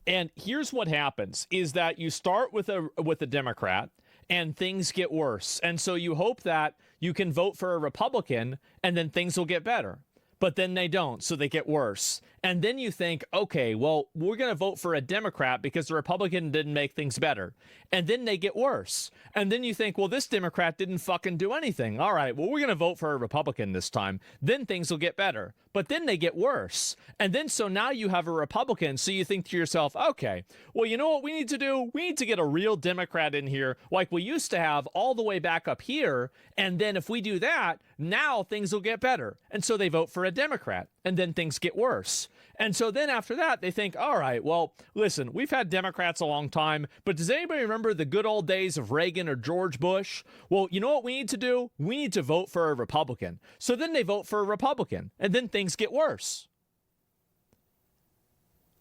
And here's what happens is that you start with a Democrat, and things get worse. And so you hope that you can vote for a Republican and then things will get better. But then they don't, so they get worse. And then you think, okay, well, we're going to vote for a Democrat because the Republican didn't make things better. And then they get worse. And then you think, well, this Democrat didn't fucking do anything. All right, well, we're going to vote for a Republican this time. Then things will get better. But then they get worse. And then so now you have a Republican, so you think to yourself, okay, well, you know what we need to do? We need to get a real Democrat in here like we used to have all the way back up here. And then if we do that, now things will get better. And so they vote for a Democrat, and then things get worse. And so then after that, they think, all right, well, listen, we've had Democrats a long time, but does anybody remember the good old days of Reagan or George Bush? Well, you know what we need to do? We need to vote for a Republican. So then they vote for a Republican, and then things get worse.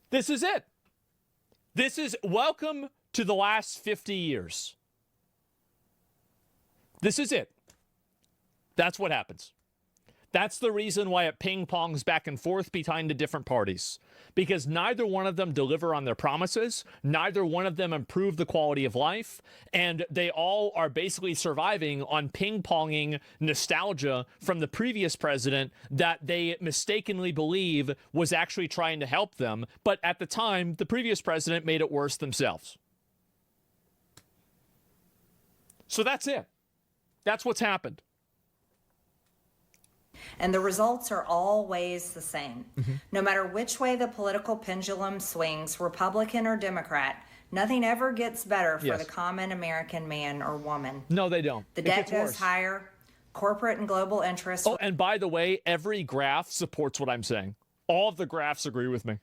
This is it. This is welcome to the last 50 years. This is it. That's what happens. That's the reason why it ping-pongs back and forth behind the different parties. Because neither one of them deliver on their promises, neither one of them improve the quality of life, and they all are basically surviving on ping-ponging nostalgia from the previous president that they mistakenly believe was actually trying to help them, but at the time, the previous president made it worse themselves. So that's it. That's what's happened. And the results are always the same. Mm-hmm. No matter which way the political pendulum swings, Republican or Democrat, nothing ever gets better for the common American man or woman. No, they don't. The debt goes higher, corporate and global interests. Oh, and by the way, every graph supports what I'm saying. All of the graphs agree with me.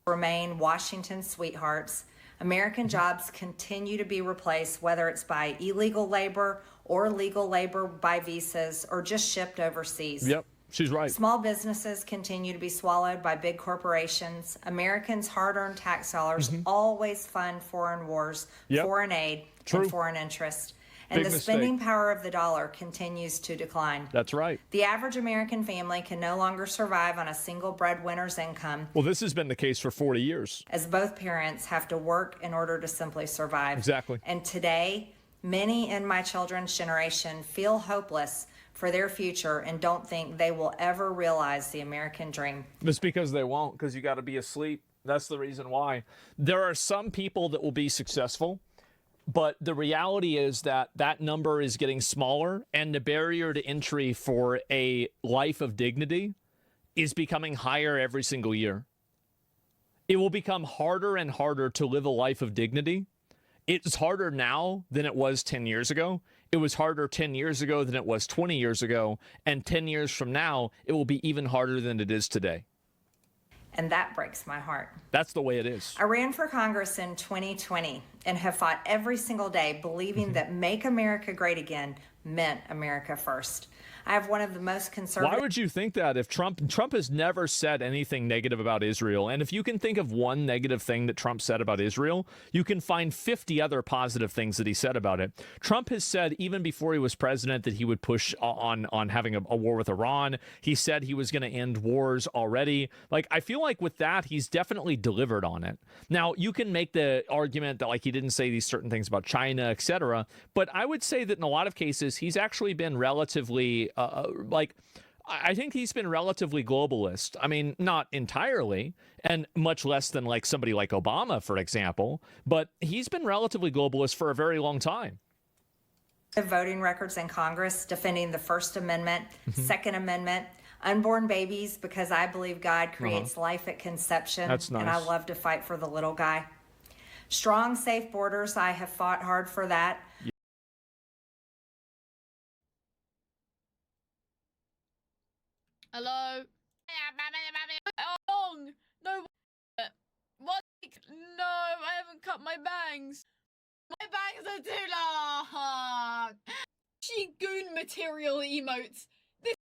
Remain Washington sweethearts. American jobs continue to be replaced, whether it's by illegal labor or legal labor by visas or just shipped overseas. Yep, she's right. Small businesses continue to be swallowed by big corporations. Americans' hard-earned tax dollars always fund foreign wars, foreign aid, and foreign interest. And the spending power of the dollar continues to decline. That's right. The average American family can no longer survive on a single breadwinner's income. Well, this has been the case for 40 years. As both parents have to work in order to simply survive. Exactly. And today, many in my children's generation feel hopeless for their future and don't think they will ever realize the American dream. It's because they won't, because you got to be asleep. That's the reason why. There are some people that will be successful, but the reality is that that number is getting smaller, and the barrier to entry for a life of dignity is becoming higher every single year. It will become harder and harder to live a life of dignity. It's harder now than it was 10 years ago. It was harder 10 years ago than it was 20 years ago. And 10 years from now, it will be even harder than it is today. And that breaks my heart. That's the way it is. I ran for Congress in 2020 and have fought every single day believing that Make America Great Again meant America first. I have one of the most conservative... Why would you think that if Trump has never said anything negative about Israel? And if you can think of one negative thing that Trump said about Israel, you can find 50 other positive things that he said about it. Trump has said, even before he was president, that he would push on having a war with Iran. He said he was going to end wars already. Like, I feel like with that, he's definitely delivered on it. Now, you can make the argument that, like, he didn't say these certain things about China, etc. But I would say that in a lot of cases, he's actually been relatively I think he's been relatively globalist. I mean, not entirely, and much less than like somebody like Obama, for example, but he's been relatively globalist for a very long time. Voting records in Congress, defending the First Amendment, Second Amendment, unborn babies, because I believe God creates life at conception. That's nice. And I love to fight for the little guy. Strong, safe borders. I have fought hard for that. Hello? How long? No. What? No, I haven't cut my bangs. My bangs are too long. She goon material emotes. This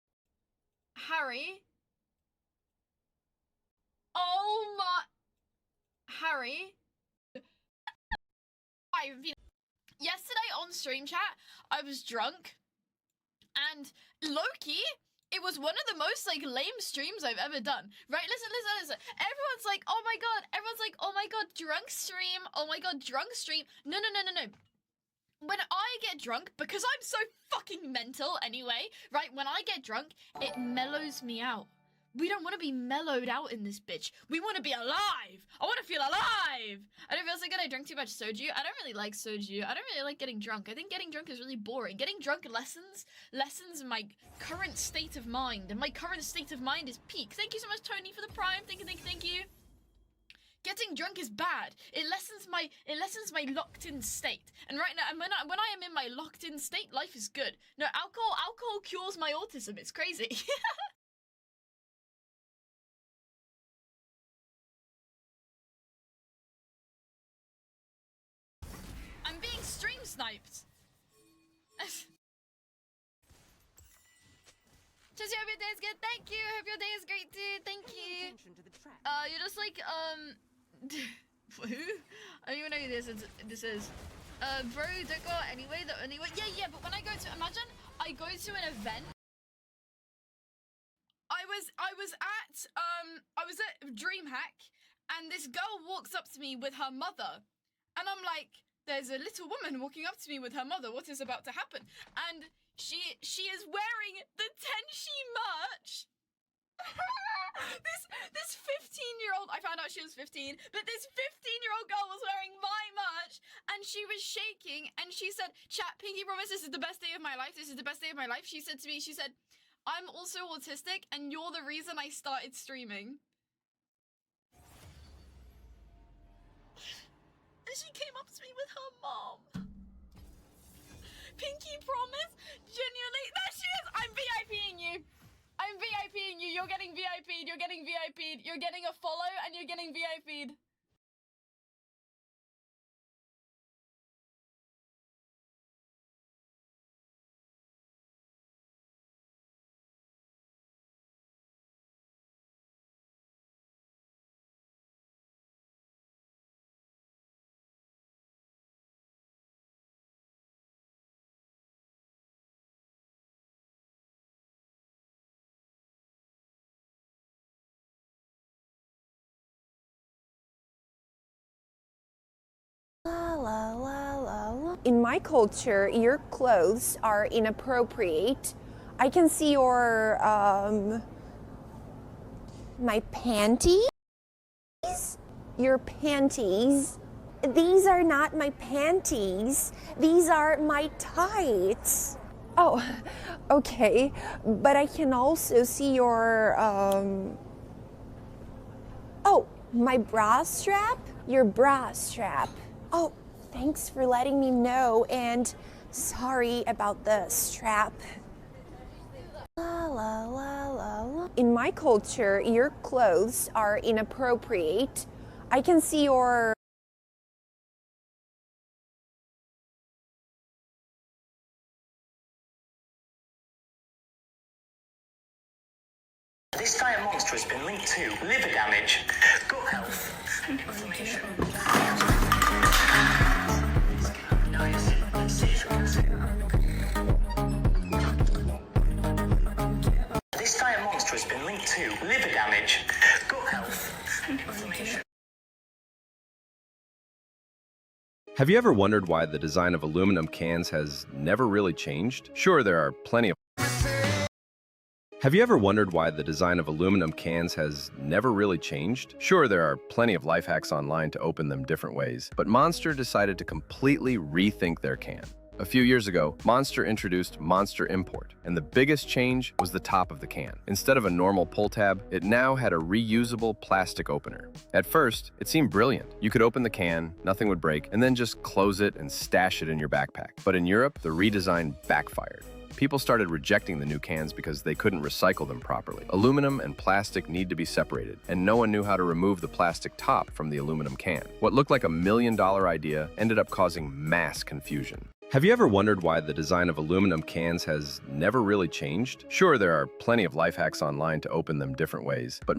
Harry. Oh my. Harry. Yesterday on stream chat, I was drunk. And Loki. It was one of the most, like, lame streams I've ever done. Right? Listen. Everyone's like, oh my god. Everyone's like, oh my god, drunk stream. Oh my god, drunk stream. No. When I get drunk, because I'm so fucking mental anyway, right? When I get drunk, it mellows me out. We don't want to be mellowed out in this bitch. We want to be alive. I want to feel alive. I don't feel so good. I drink too much soju. I don't really like soju. I don't really like getting drunk. I think getting drunk is really boring. Getting drunk lessens my current state of mind. And my current state of mind is peak. Thank you so much, Tony, for the prime. Thank you. Getting drunk is bad. It lessens my locked-in state. And right now, when I am in my locked-in state, life is good. No, alcohol cures my autism. It's crazy. I'm being stream sniped. Just hope your day is good. Thank you. Hope your day is great too. Thank you. You're just like who? I don't even know who this is. Bro, don't go out anyway. The only way. Yeah. But when I go to I go to an event. I was at DreamHack, and this girl walks up to me with her mother, and I'm like, there's a little woman walking up to me with her mother. What is about to happen? And she is wearing the Tenshi merch. this 15-year-old, I found out she was 15, but this 15-year-old girl was wearing my merch, and she was shaking, and she said, chat, Pinky promise this is the best day of my life. This is the best day of my life. She said to me, I'm also autistic, and you're the reason I started streaming. And she came up to me with her mom. Pinky promise? Genuinely? There she is! I'm VIPing you! I'm VIPing you! You're getting VIP'd, you're getting VIP'd, you're getting a follow, and you're getting VIP'd. In my culture, your clothes are inappropriate. I can see your, my panties? Your panties? These are not my panties. These are my tights. Oh, okay. But I can also see your, oh, my bra strap? Your bra strap. Oh, thanks for letting me know, and sorry about the strap. In my culture, your clothes are inappropriate. I can see your... This diet monster has been linked to liver damage, gut health, inflammation. This diet monster has been linked to liver damage, gut health, inflammation. Have you ever wondered why the design of aluminum cans has never really changed? Sure, there are plenty of Have you ever wondered why the design of aluminum cans has never really changed? Sure, there are plenty of life hacks online to open them different ways, but Monster decided to completely rethink their can. A few years ago, Monster introduced Monster Import, and the biggest change was the top of the can. Instead of a normal pull tab, it now had a reusable plastic opener. At first, it seemed brilliant. You could open the can, nothing would break, and then just close it and stash it in your backpack. But in Europe, the redesign backfired. People started rejecting the new cans because they couldn't recycle them properly. Aluminum and plastic need to be separated, and no one knew how to remove the plastic top from the aluminum can. What looked like $1 million idea ended up causing mass confusion. Have you ever wondered why the design of aluminum cans has never really changed? Sure, there are plenty of life hacks online to open them different ways, but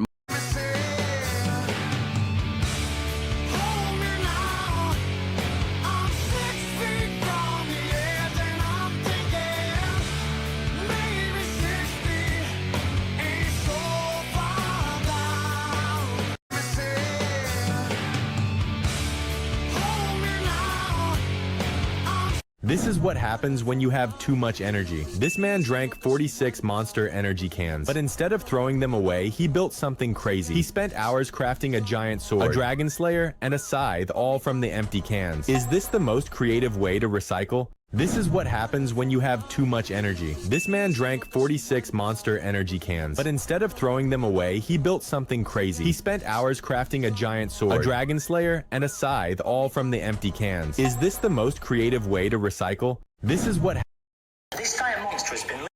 This is what happens when you have too much energy. This man drank 46 Monster Energy cans, but instead of throwing them away, he built something crazy. He spent hours crafting a giant sword, a dragon slayer, and a scythe, all from the empty cans. Is this the most creative way to recycle? This is what happens when you have too much energy. This man drank 46 Monster Energy cans, but instead of throwing them away, he built something crazy. He spent hours crafting a giant sword, a dragon slayer, and a scythe, all from the empty cans. Is this the most creative way to recycle? This is what This giant monster has been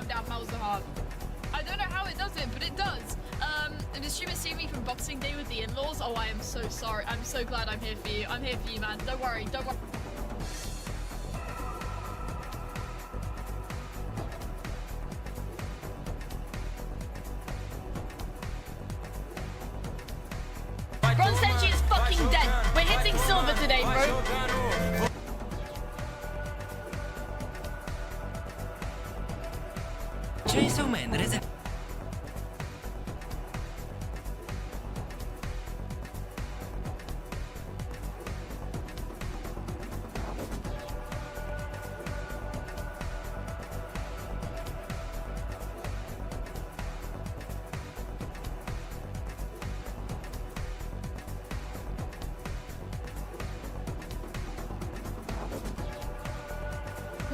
calm down, mouse the heart. I don't know how it does it, but it does. And the streamer see me from Boxing Day with the in-laws. Oh, I am so sorry. I'm so glad I'm here for you. I'm here for you, man. Don't worry. Don't worry. Bronze Senshi is fucking dead. We're hitting silver today, bro.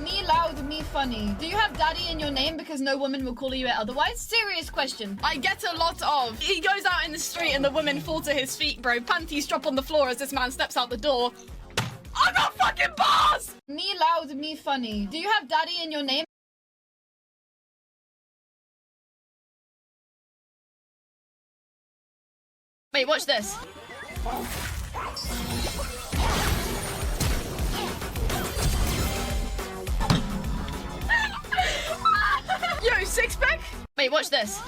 Me loud, me funny. Do you have daddy in your name because no woman will call you it otherwise? Serious question. I get a lot of. He goes out in the street and the women fall to his feet, bro. Panties drop on the floor as this man steps out the door. I got fucking bars! Me loud, me funny. Do you have daddy in your name? Wait, watch this. Yo, six-pack? Wait, watch this.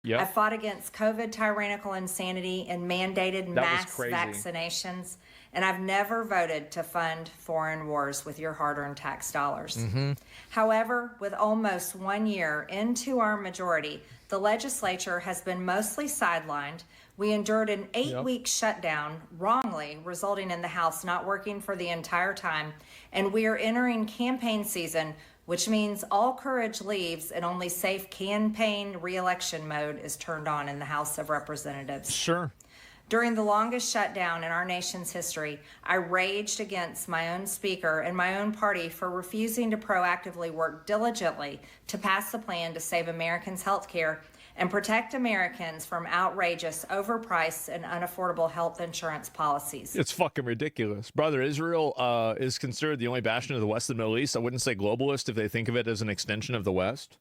I fought against COVID tyrannical insanity and mandated mass crazy. vaccinations, and I've never voted to fund foreign wars with your hard-earned tax dollars. However, with almost 1 year into our majority, the legislature has been mostly sidelined. We endured an 8-week shutdown, wrongly, resulting in the House not working for the entire time, and we are entering campaign season, which means all courage leaves and only safe campaign re-election mode is turned on in the House of Representatives. Sure. During the longest shutdown in our nation's history, I raged against my own speaker and my own party for refusing to proactively work diligently to pass the plan to save Americans' health care and protect Americans from outrageous, overpriced, and unaffordable health insurance policies. It's fucking ridiculous. Brother, Israel is considered the only bastion of the West of the Middle East. I wouldn't say globalist if they think of it as an extension of the West.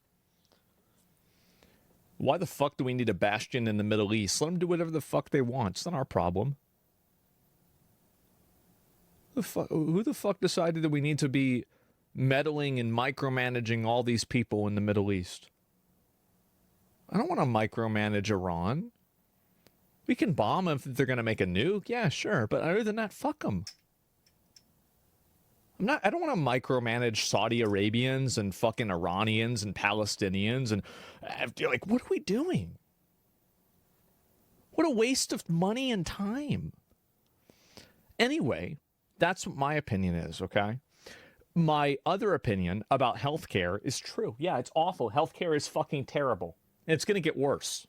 Why the fuck do we need a bastion in the Middle East? Let them do whatever the fuck they want. It's not our problem. Who the fuck decided that we need to be meddling and micromanaging all these people in the Middle East? I don't want to micromanage Iran. We can bomb them if they're going to make a nuke. Yeah, sure. But other than that, fuck them. I don't want to micromanage Saudi Arabians and fucking Iranians and Palestinians. And like, what are we doing? What a waste of money and time. Anyway, that's what my opinion is, okay? My other opinion about healthcare is true. Yeah, it's awful. Healthcare is fucking terrible. And it's going to get worse.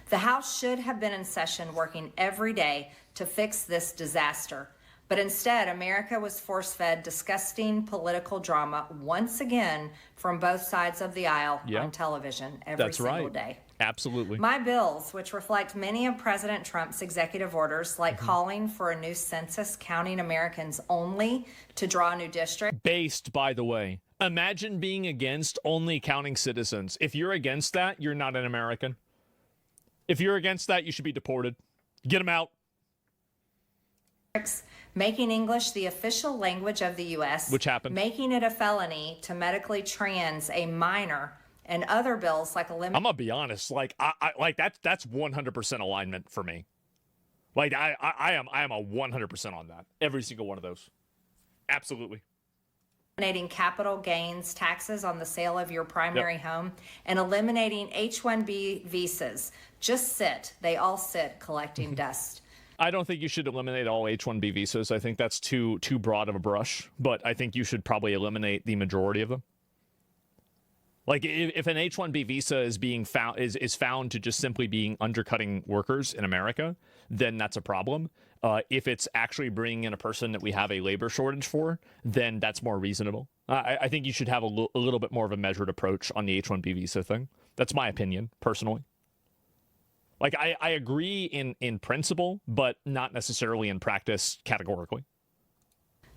The House should have been in session working every day to fix this disaster. But instead, America was force-fed disgusting political drama once again from both sides of the aisle on television every single day. Absolutely. My bills, which reflect many of President Trump's executive orders, like calling for a new census counting Americans only to draw a new district. Based, by the way. Imagine being against only counting citizens. If you're against that, you're not an American. If you're against that, you should be deported. Get them out. Making English the official language of the U.S., which happened, making it a felony to medically trans a minor, and other bills like eliminating. I'm gonna be honest, like that's 100% alignment for me. Like I am a 100% on that. Every single one of those, absolutely. Eliminating capital gains taxes on the sale of your primary home, and eliminating H-1B visas. Just sit. They all sit collecting dust. I don't think you should eliminate all H-1B visas. I think that's too broad of a brush, but I think you should probably eliminate the majority of them. Like if an H-1B visa is being found is found to just simply being undercutting workers in America, then that's a problem. If it's actually bringing in a person that we have a labor shortage for, then that's more reasonable. I think you should have a little bit more of a measured approach on the H-1B visa thing. That's my opinion, personally. Like, I agree in principle, but not necessarily in practice categorically.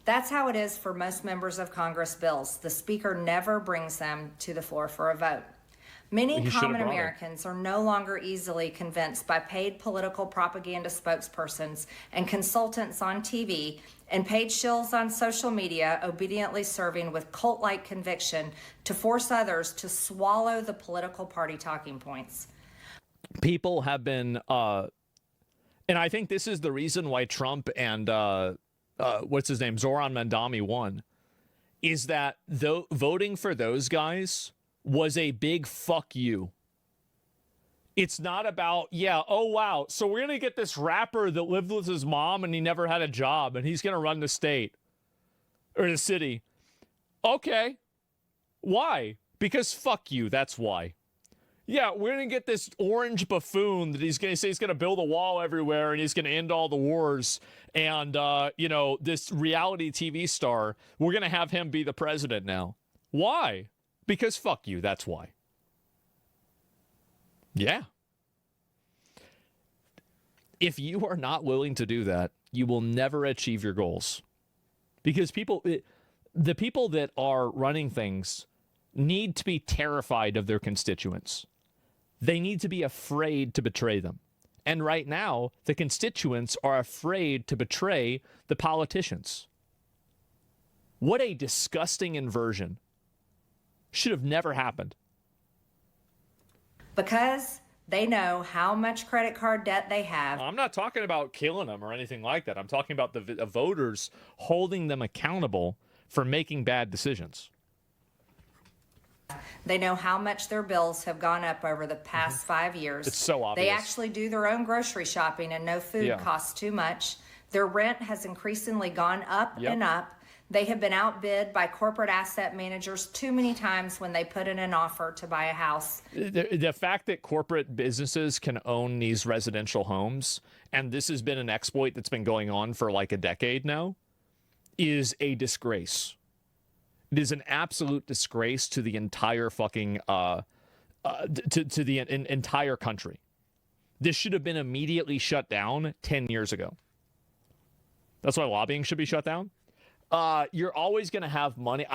That's how it is for most members of Congress bills. The Speaker never brings them to the floor for a vote. Many common Americans are no longer easily convinced by paid political propaganda spokespersons and consultants on TV and paid shills on social media obediently serving with cult-like conviction to force others to swallow the political party talking points. People have been, and I think this is the reason why Trump and, what's his name, Zoran Mandami won, is that voting for those guys was a big fuck you. It's not about, yeah, oh, wow, so we're going to get this rapper that lived with his mom and he never had a job and he's going to run the state or the city. Okay. Why? Because fuck you, that's why. Yeah, we're going to get this orange buffoon that he's going to say he's going to build a wall everywhere and he's going to end all the wars. And, you know, this reality TV star, we're going to have him be the president now. Why? Because fuck you, that's why. Yeah. If you are not willing to do that, you will never achieve your goals. Because the people that are running things need to be terrified of their constituents. They need to be afraid to betray them. And right now, the constituents are afraid to betray the politicians. What a disgusting inversion. Should have never happened. Because they know how much credit card debt they have. I'm not talking about killing them or anything like that. I'm talking about the voters holding them accountable for making bad decisions. They know how much their bills have gone up over the past 5 years. It's so obvious. They actually do their own grocery shopping and no food costs too much. Their rent has increasingly gone up and up. They have been outbid by corporate asset managers too many times when they put in an offer to buy a house. The fact that corporate businesses can own these residential homes, and this has been an exploit that's been going on for like a decade now, is a disgrace. It is an absolute disgrace to the entire fucking, to the entire country. This should have been immediately shut down 10 years ago. That's why lobbying should be shut down. You're always going to have money.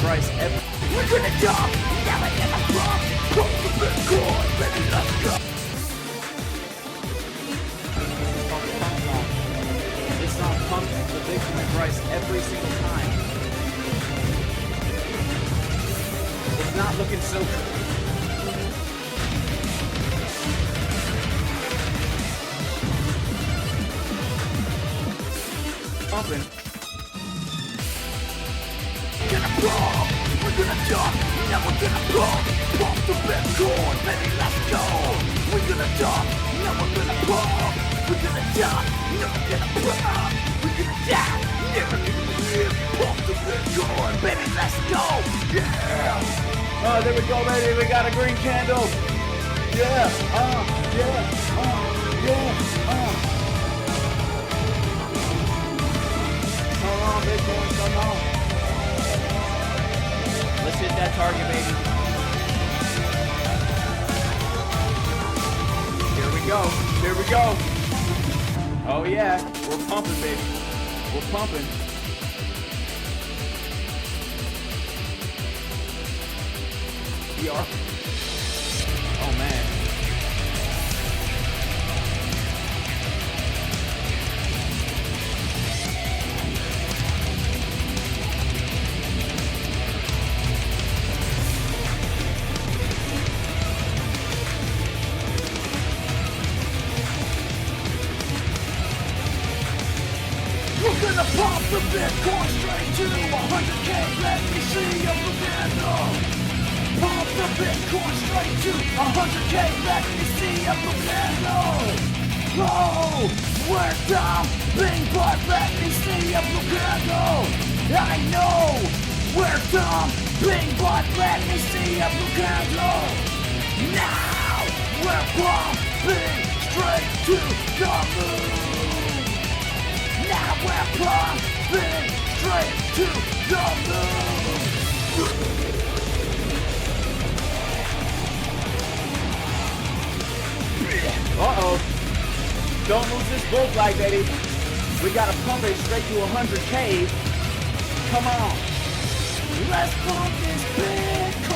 price every... We're gonna jump, never get a pump the Bitcoin, baby, let's go. This song pumps the Bitcoin price every single time. It's not looking so good. Pumping. Gonna pump, we're gonna jump, now we're gonna pump the Bitcoin, baby, let's go. We're gonna jump, now we're gonna pump, we're gonna jump, now we're gonna pump, we're gonna jump, never gonna live, pump the Bitcoin, baby, let's go. Yeah. Oh, there we go, baby. We got a green candle. Yeah. Yeah. Come on, Bitcoin, come on. Let's hit that target, baby. Here we go. Here we go. Oh, yeah. We're pumping, baby. We're pumping. We are. Oh, man. We're gonna pump the Bitcoin straight to 100K. Let me see your banana. Pump the Bitcoin straight to 100K. Let me see your banana. Oh, we're dumping, but let me see your banana. I know we're dumping, but let me see your banana. Now we're pumping straight to the moon. Now we're pumping straight to the moon. Uh-oh. Don't lose this bull flag, baby. We gotta pump it straight to 100K. Come on. Let's pump this Bitcoin.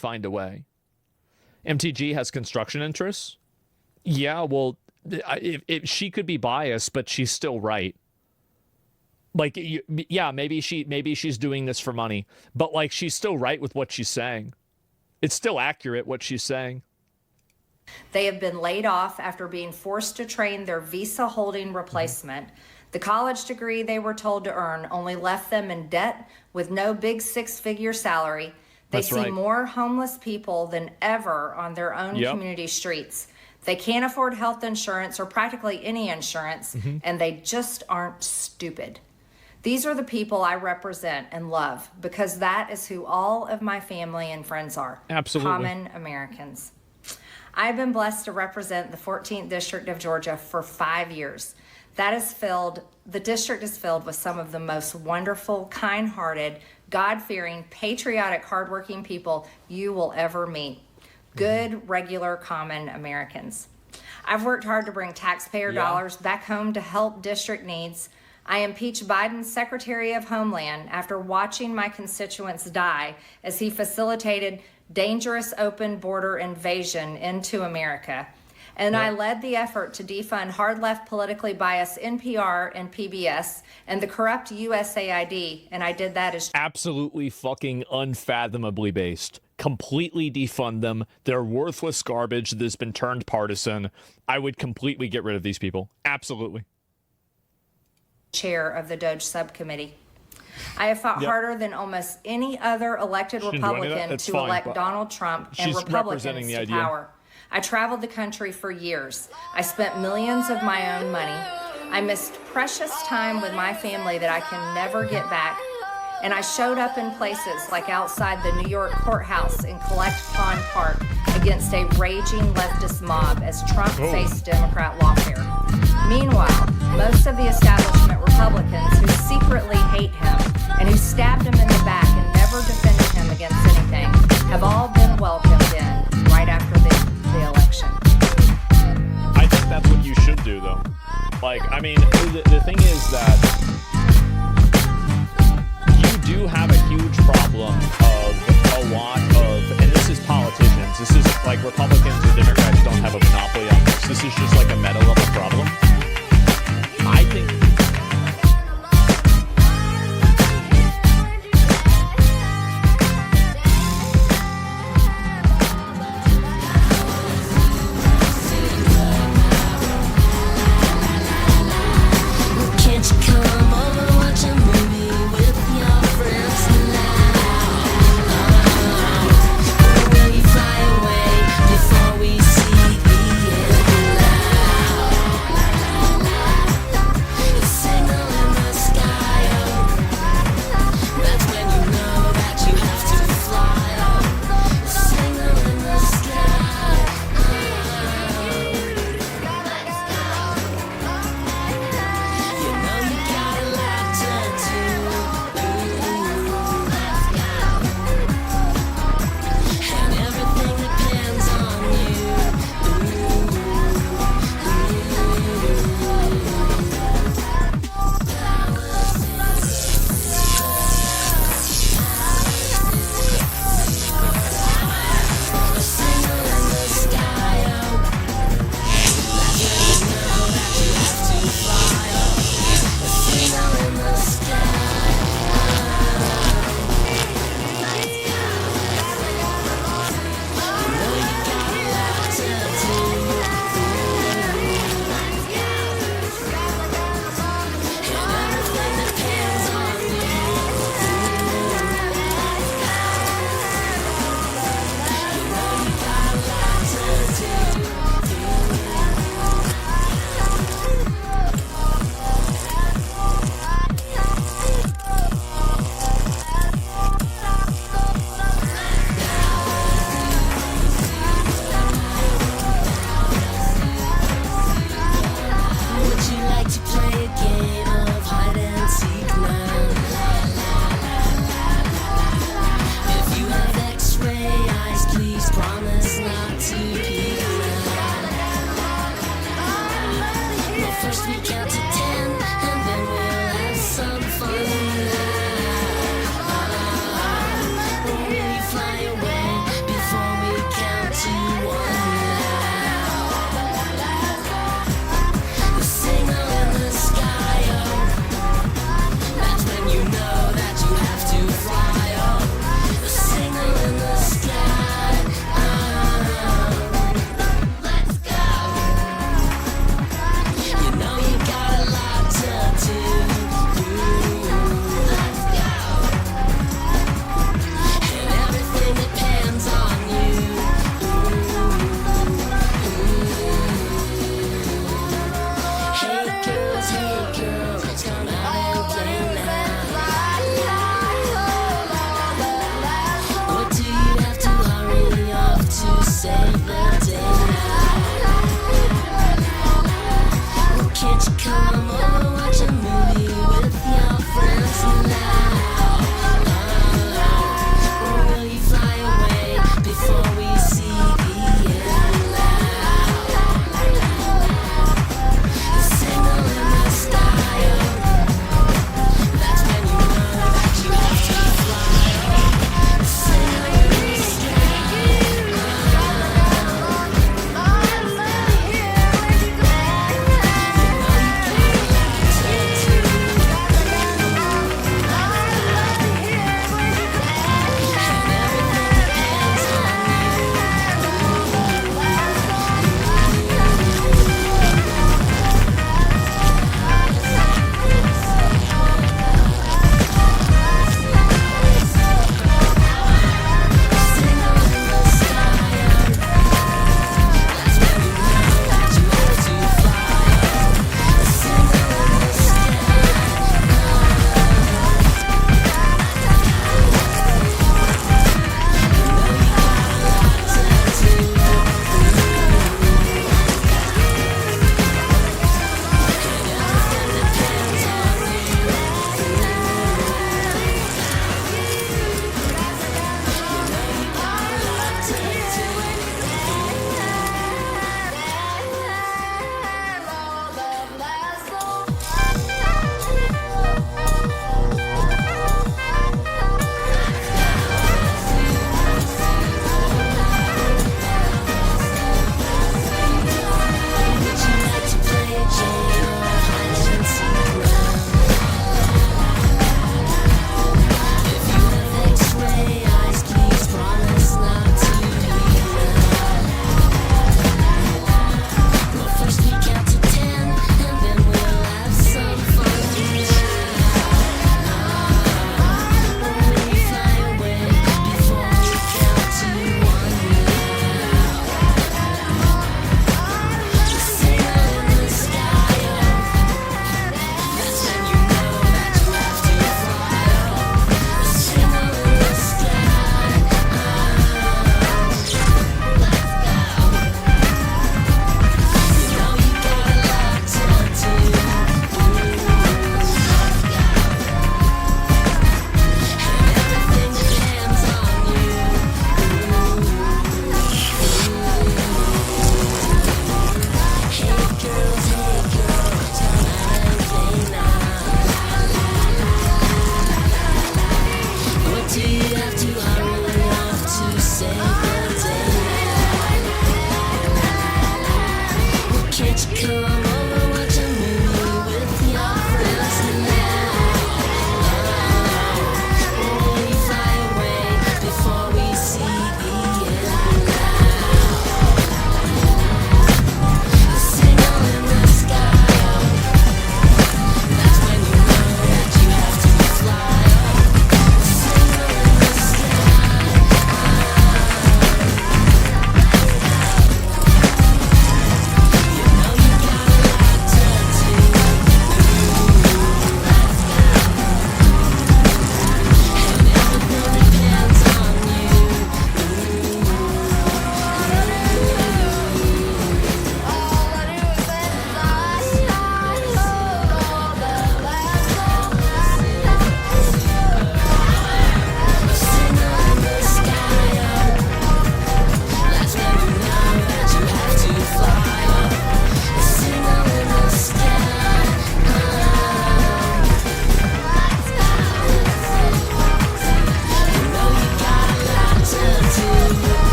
Find a way. MTG has construction interests. Yeah, well, if she could be biased, but she's still right. Like, yeah, maybe she's doing this for money, but like she's still right with what she's saying. It's still accurate what she's saying. They have been laid off after being forced to train their visa holding replacement. The college degree they were told to earn only left them in debt with no big six-figure salary. They see more homeless people than ever on their own community streets. They can't afford health insurance or practically any insurance, and they just aren't stupid. These are the people I represent and love because that is who all of my family and friends are. Absolutely. Common Americans. I've been blessed to represent the 14th District of Georgia for 5 years. The district is filled with some of the most wonderful, kind-hearted, God-fearing, patriotic, hardworking people you will ever meet. good, regular, common Americans. I've worked hard to bring taxpayer dollars back home to help district needs. I impeached Biden's Secretary of Homeland after watching my constituents die as he facilitated dangerous open border invasion into America. And I led the effort to defund hard-left politically biased NPR and PBS and the corrupt USAID, and I did that as absolutely fucking unfathomably based. Completely defund them. They're worthless garbage that's been turned partisan. I would completely get rid of these people. Absolutely. Chair of the DOJ subcommittee. I have fought harder than almost any other elected Republican to elect Donald Trump and Republicans to power. I traveled the country for years. I spent millions of my own money. I missed precious time with my family that I can never get back. And I showed up in places like outside the New York courthouse in Collect Pond Park against a raging leftist mob as Trump faced Democrat lawfare. Meanwhile, most of the establishment Republicans who secretly hate him and who stabbed him in the back and never defended him against anything have all been welcomed in right after the election. I think that's what you should do, though. Like, I mean, the thing is that you do have a huge problem of a lot of, and this is politicians, this is like Republicans and Democrats don't have a monopoly on this. This is just like a meta level problem. I think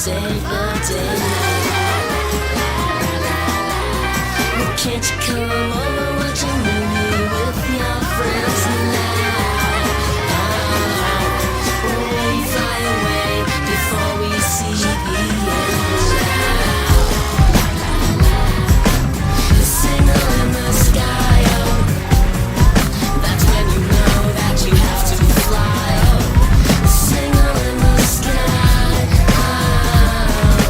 save the day. Well, can't you come over, watch a movie with your friends now? Or we fly away before we see the end. The signal in the sky, oh, that's when you know that you have to fly, oh. The signal in the sky, oh.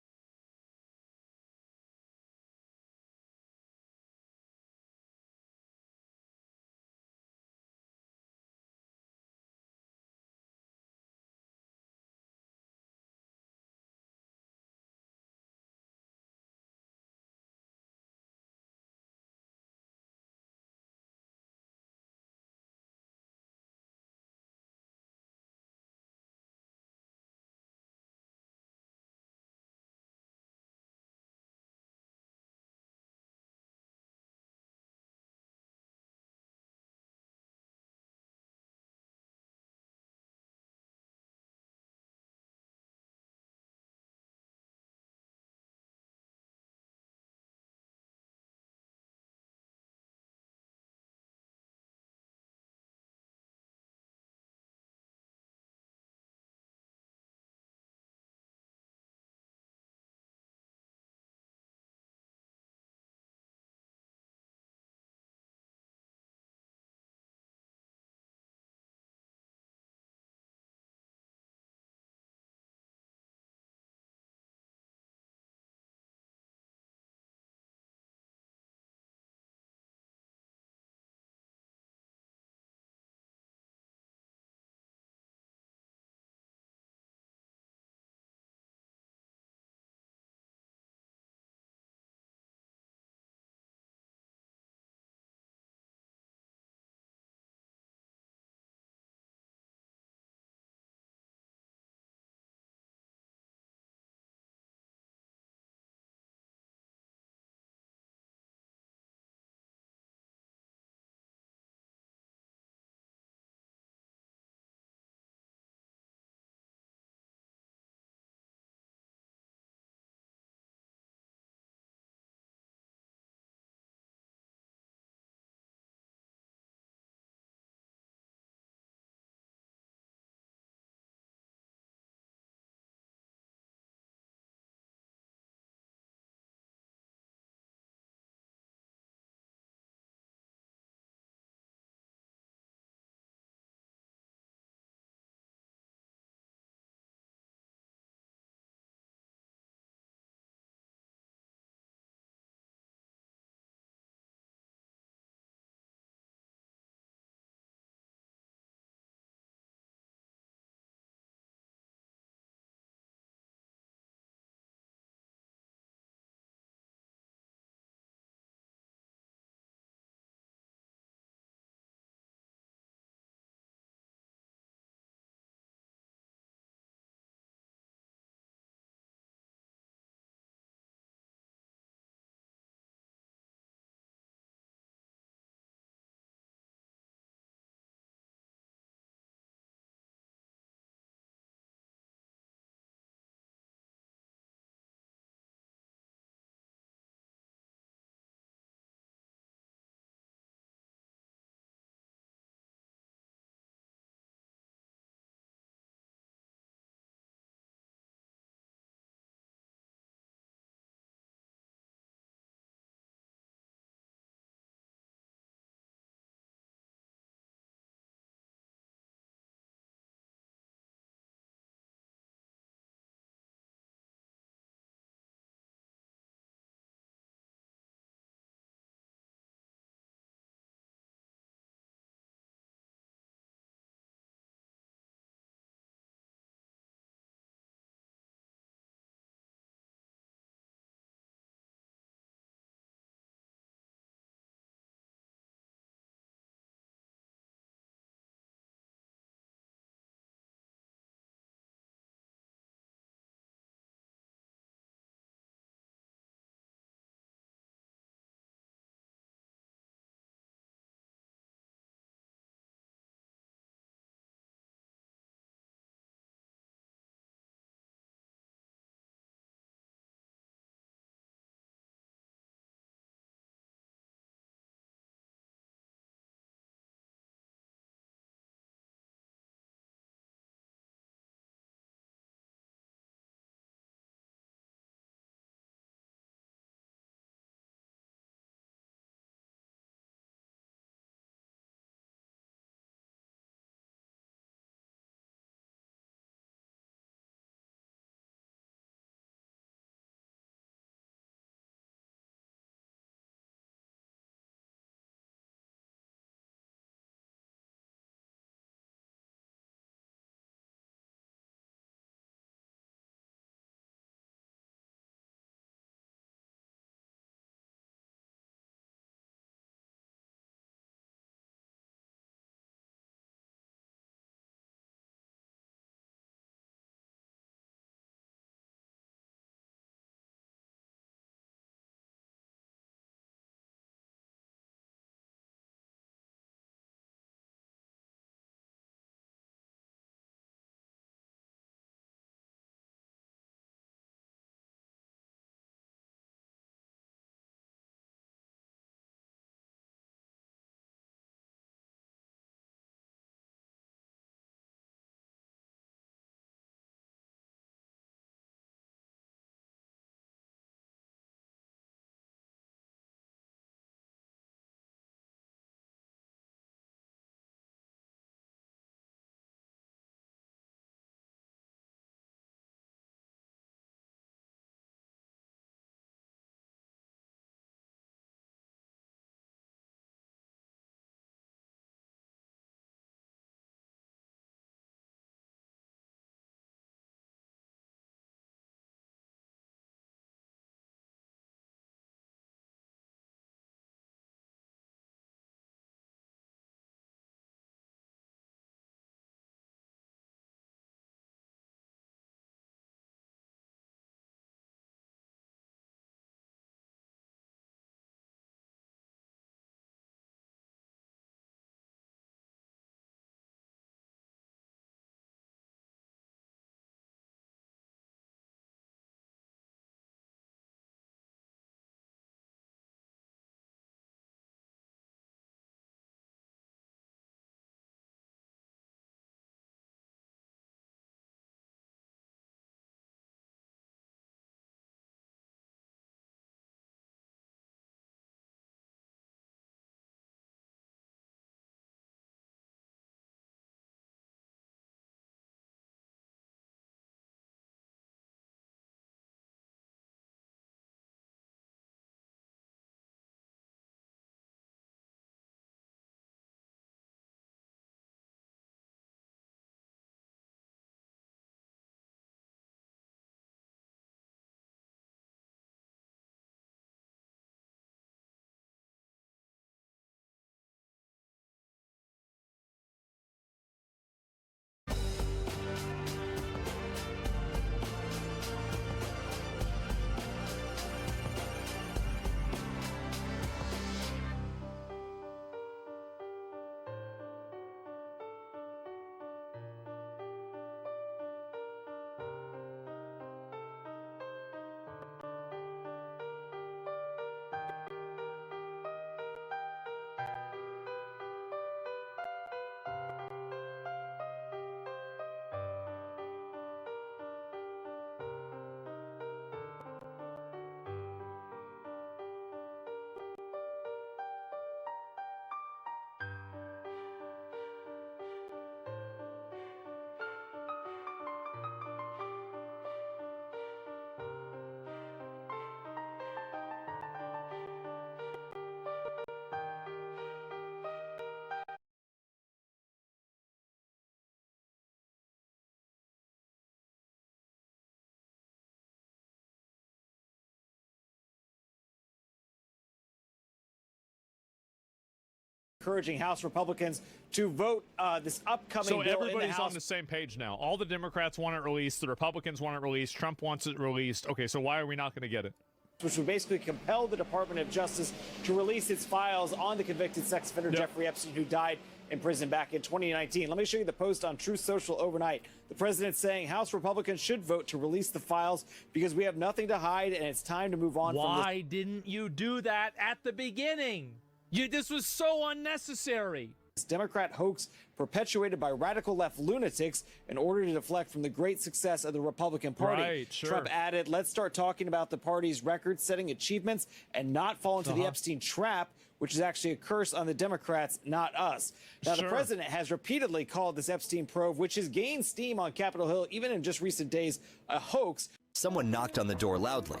encouraging House Republicans to vote this upcoming bill in the House. So everybody's on the same page now. All the Democrats want it released. The Republicans want it released. Trump wants it released. Okay, so why are we not going to get it? Which would basically compel the Department of Justice to release its files on the convicted sex offender Jeffrey Epstein, who died in prison back in 2019. Let me show you the post on Truth Social overnight. The president saying House Republicans should vote to release the files because we have nothing to hide and it's time to move on. Why didn't you do that at the beginning? This was so unnecessary. This Democrat hoax perpetuated by radical left lunatics in order to deflect from the great success of the Republican Party. Right, sure. Trump added, let's start talking about the party's record-setting achievements and not fall into the Epstein trap, which is actually a curse on the Democrats, not us. Now, the president has repeatedly called this Epstein probe, which has gained steam on Capitol Hill, even in just recent days, a hoax. Someone knocked on the door loudly.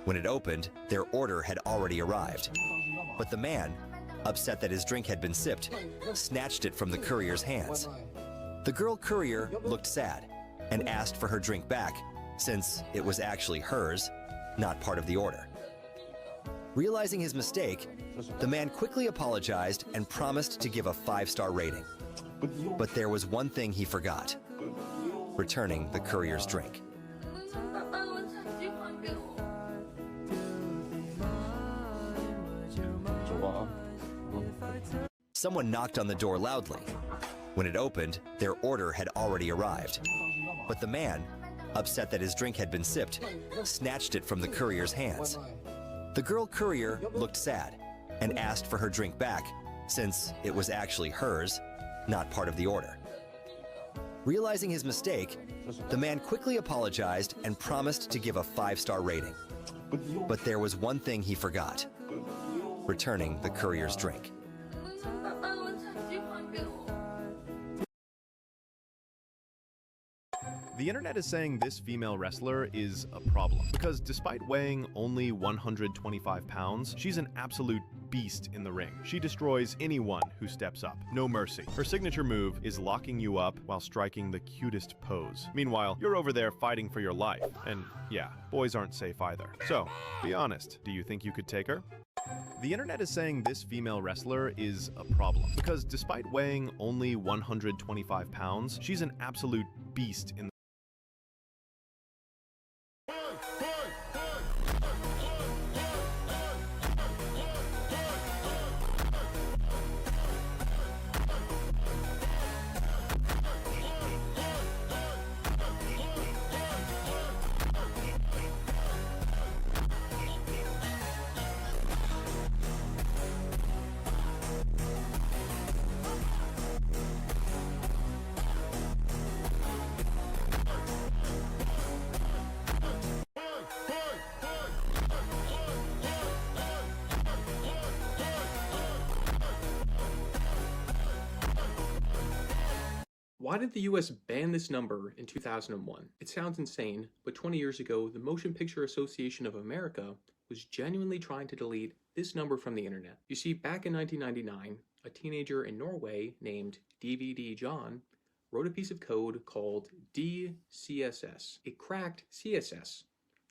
When it opened, their order had already arrived. But the man, upset that his drink had been sipped, snatched it from the courier's hands. The girl courier looked sad and asked for her drink back, since it was actually hers, not part of the order. Realizing his mistake, the man quickly apologized and promised to give a 5-star rating. But there was one thing he forgot: returning the courier's drink. Someone knocked on the door loudly. When it opened, their order had already arrived. But the man, upset that his drink had been sipped, snatched it from the courier's hands. The girl courier looked sad and asked for her drink back, since it was actually hers, not part of the order. Realizing his mistake, the man quickly apologized and promised to give a 5-star rating. But there was one thing he forgot: returning the courier's drink. The internet is saying this female wrestler is a problem because despite weighing only 125 pounds, she's an absolute beast in the ring. She destroys anyone who steps up, no mercy. Her signature move is locking you up while striking the cutest pose. Meanwhile, you're over there fighting for your life. And yeah, boys aren't safe either. So, be honest, do you think you could take her? The internet is saying this female wrestler is a problem because despite weighing only 125 pounds, she's an absolute beast in the Why did the US ban this number in 2001? It sounds insane, but 20 years ago, the Motion Picture Association of America was genuinely trying to delete this number from the internet. You see, back in 1999, a teenager in Norway named DVD John wrote a piece of code called DCSS. It cracked CSS,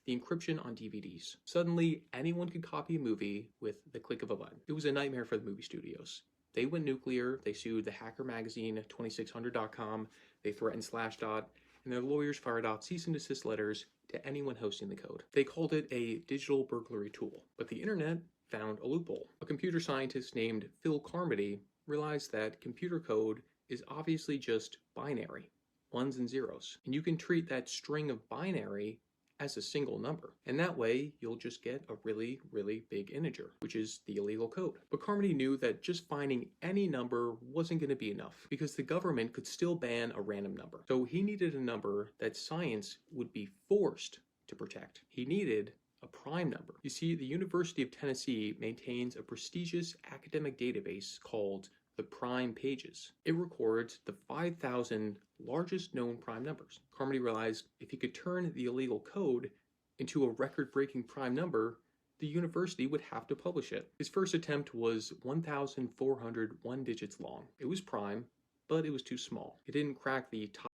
the encryption on DVDs. Suddenly, anyone could copy a movie with the click of a button. It was a nightmare for the movie studios. They went nuclear, they sued the hacker magazine 2600.com, they threatened Slashdot, and their lawyers fired off cease and desist letters to anyone hosting the code. They called it a digital burglary tool, but the internet found a loophole. A computer scientist named Phil Carmody realized that computer code is obviously just binary, ones and zeros, and you can treat that string of binary as a single number. And that way, you'll just get a really, really big integer, which is the illegal code. But Carmody knew that just finding any number wasn't going to be enough, because the government could still ban a random number. So he needed a number that science would be forced to protect. He needed a prime number. You see, the University of Tennessee maintains a prestigious academic database called the prime pages. It records the 5,000 largest known prime numbers. Carmody realized if he could turn the illegal code into a record-breaking prime number, the university would have to publish it. His first attempt was 1,401 digits long. It was prime, but it was too small. It didn't crack the top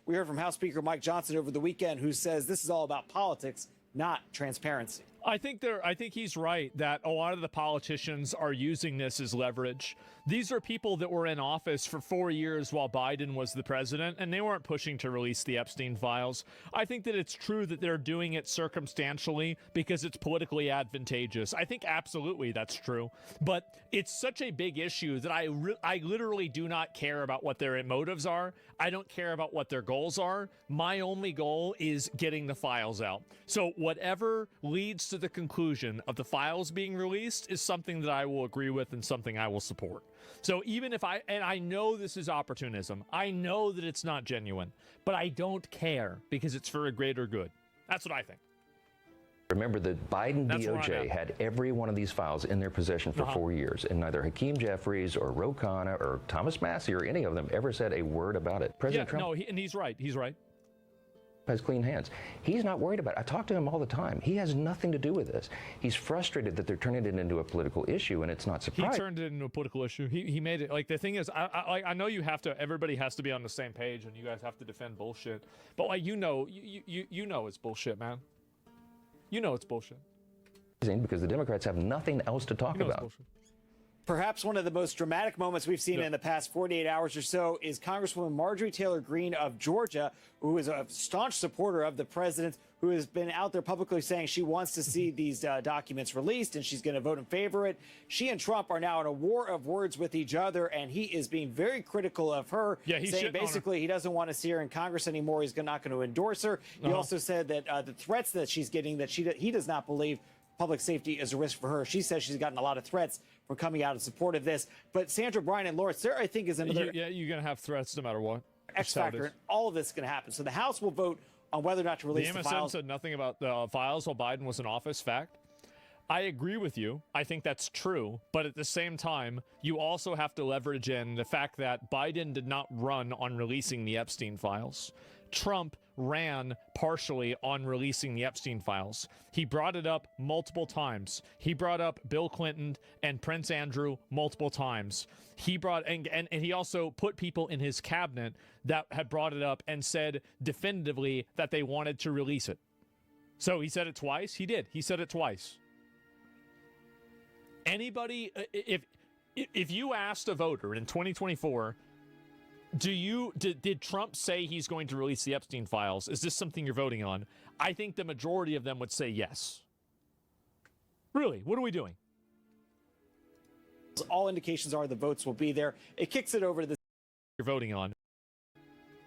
We heard from House Speaker Mike Johnson over the weekend, who says this is all about politics, not transparency. I think he's right that a lot of the politicians are using this as leverage. These are people that were in office for 4 years while Biden was the president, and they weren't pushing to release the Epstein files. I think that it's true that they're doing it circumstantially because it's politically advantageous. I think absolutely that's true. But it's such a big issue that I literally do not care about what their motives are. I don't care about what their goals are. My only goal is getting the files out. So whatever leads to the conclusion of the files being released is something that I will agree with and something I will support. So even if I know this is opportunism, I know that it's not genuine, but I don't care because it's for a greater good. That's what I think. Remember, the Biden DOJ had every one of these files in their possession for 4 years, and neither Hakeem Jeffries or Ro Khanna or Thomas Massie or any of them ever said a word about it. President Trump and he's right. He's right. Has clean hands. He's not worried about it. I talk to him all the time. He has nothing to do with this. He's frustrated that they're turning it into a political issue, and it's not surprising. He turned it into a political issue. He made it, like, the thing is, I know you have to, everybody has to be on the same page, and you guys have to defend bullshit. But, like, you know it's bullshit, man. You know it's bullshit. Because the Democrats have nothing else to talk about. Perhaps one of the most dramatic moments we've seen in the past 48 hours or so is Congresswoman Marjorie Taylor Greene of Georgia, who is a staunch supporter of the president, who has been out there publicly saying she wants to see these documents released and she's going to vote in favor of it. She and Trump are now in a war of words with each other, and he is being very critical of her, saying basically he doesn't want to see her in Congress anymore. He's not going to endorse her. He also said that the threats that she's getting, that he does not believe public safety is a risk for her. She says she's gotten a lot of threats for coming out in support of this. But Sandra, Brian, and Lawrence, there I think is another... Yeah, you're going to have threats no matter what. X factor, and all of this is going to happen. So the House will vote on whether or not to release the files. The MSN said nothing about the files while Biden was in office. Fact. I agree with you. I think that's true. But at the same time, you also have to leverage in the fact that Biden did not run on releasing the Epstein files. Trump ran partially on releasing the Epstein files. He brought it up multiple times. He brought up Bill Clinton and Prince Andrew multiple times. He brought and he also put people in his cabinet that had brought it up and said definitively that they wanted to release it. So he said it twice. He did. He said it twice. Anybody, if you asked a voter in 2024, did Trump say he's going to release the Epstein files? Is this something you're voting on? I think the majority of them would say yes. Really? What are we doing? All indications are the votes will be there. It kicks it over to the... You're voting on.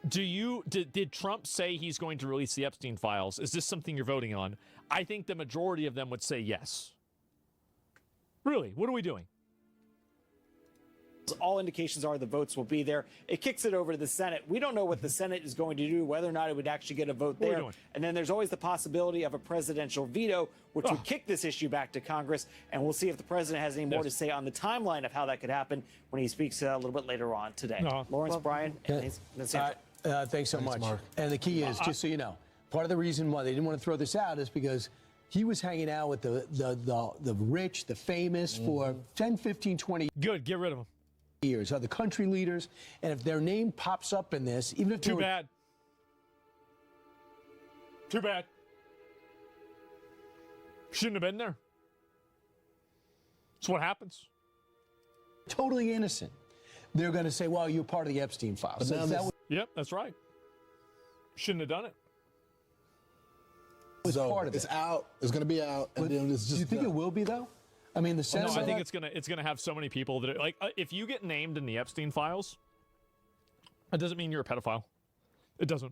Did Trump say he's going to release the Epstein files? Is this something you're voting on? I think the majority of them would say yes. Really? What are we doing? All indications are the votes will be there. It kicks it over to the Senate. We don't know what the Senate is going to do, whether or not it would actually get a vote there. And then there's always the possibility of a presidential veto, which would kick this issue back to Congress. And we'll see if the president has any more to say on the timeline of how that could happen when he speaks a little bit later on today. Lawrence, Brian, and Sandra. Thanks so much. Mark. And the key is, just so you know, part of the reason why they didn't want to throw this out is because he was hanging out with the rich, the famous for 10, 15, 20 Good, get rid of him. Years, other country leaders, and if their name pops up in this, even if Too bad. Shouldn't have been there. That's what happens. Totally innocent. They're going to say, well, you're part of the Epstein files. Yep, that's right. Shouldn't have done it. Part of it's out. It's going to be out. And then it's just do you think it will be, though? I mean, the Senate. No, I think it's gonna have so many people that like if you get named in the Epstein files, it doesn't mean you're a pedophile. It doesn't,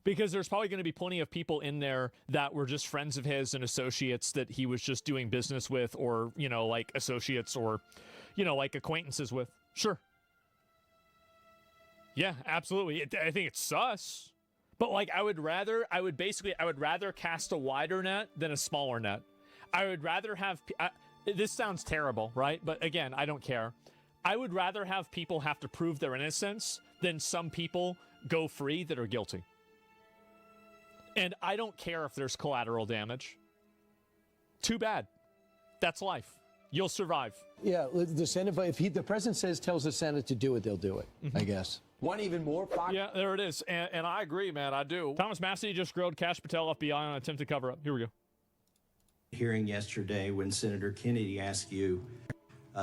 because there's probably going to be plenty of people in there that were just friends of his and associates that he was just doing business with, or like associates, or like acquaintances with. Sure. Yeah, absolutely. I think it's sus, but like I would rather cast a wider net than a smaller net. I would rather have. This sounds terrible, right? But again, I don't care. I would rather have people have to prove their innocence than some people go free that are guilty. And I don't care if there's collateral damage. Too bad. That's life. You'll survive. Yeah, the Senate, if the president tells the Senate to do it, they'll do it, I guess. One even more Yeah, there it is. And I agree, man. I do. Thomas Massey just grilled Kash Patel, FBI, on attempted cover-up. Here we go. Hearing yesterday when Senator Kennedy asked you,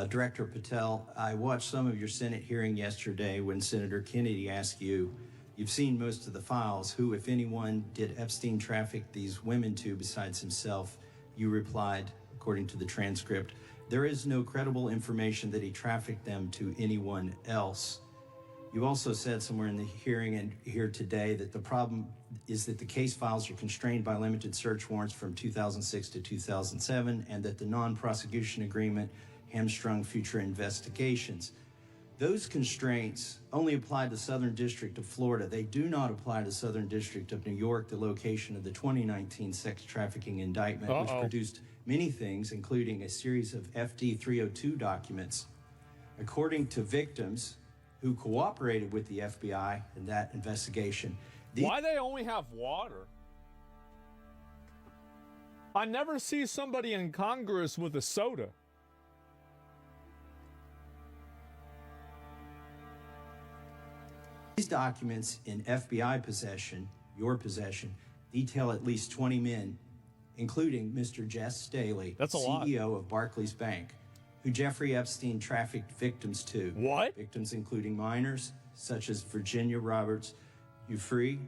Director Patel, I watched some of your Senate hearing yesterday when Senator Kennedy asked you, you've seen most of the files, who, if anyone, did Epstein traffic these women to besides himself? You replied, according to the transcript, there is no credible information that he trafficked them to anyone else. You also said somewhere in the hearing and here today that the problem is that the case files are constrained by limited search warrants from 2006 to 2007 and that the non-prosecution agreement hamstrung future investigations. Those constraints only apply to Southern District of Florida. They do not apply to Southern District of New York, the location of the 2019 sex trafficking indictment, which produced many things, including a series of FD 302 documents. According to victims who cooperated with the FBI in that investigation. Why they only have water? I never see somebody in Congress with a soda. These documents in FBI possession, your possession, detail at least 20 men, including Mr. Jess Staley, CEO of Barclays Bank, who Jeffrey Epstein trafficked victims to. What? Victims including minors, such as Virginia Roberts. You free?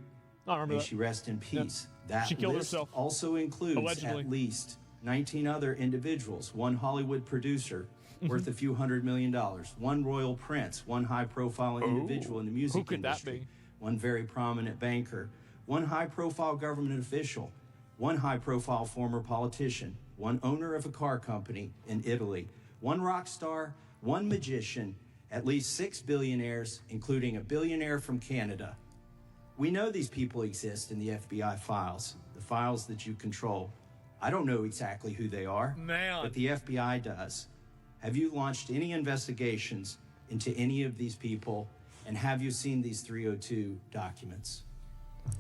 I remember May that. she rest in peace. That She killed list herself. also includes Allegedly. at least 19 other individuals, one Hollywood producer worth a few $100 million, one royal prince, one high-profile individual in the music Who could industry, that be? one very prominent banker, one high-profile government official, one high-profile former politician, one owner of a car company in Italy, one rock star, one magician, at least 6 billionaires, including a billionaire from Canada. We know these people exist in the FBI files, the files that you control. I don't know exactly who they are, but the FBI does. Have you launched any investigations into any of these people, and have you seen these 302 documents?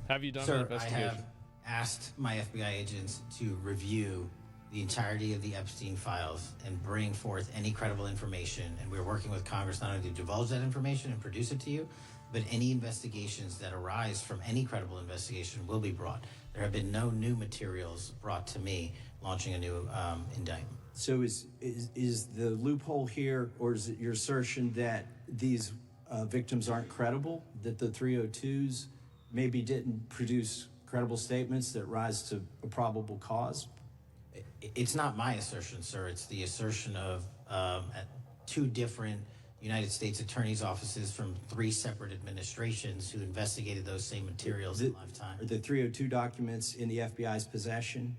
Have you done an Sir, I investigation? have asked my FBI agents to review the entirety of the Epstein files and bring forth any credible information. And we're working with Congress not only to divulge that information and produce it to you, but any investigations that arise from any credible investigation will be brought. There have been no new materials brought to me launching a new indictment. So is the loophole here, or is it your assertion that these victims aren't credible, that the 302s maybe didn't produce credible statements that rise to a probable cause? It's not my assertion, sir. It's the assertion of two different United States attorneys' offices from 3 separate administrations who investigated those same materials in lifetime. Are the 302 documents in the FBI's possession?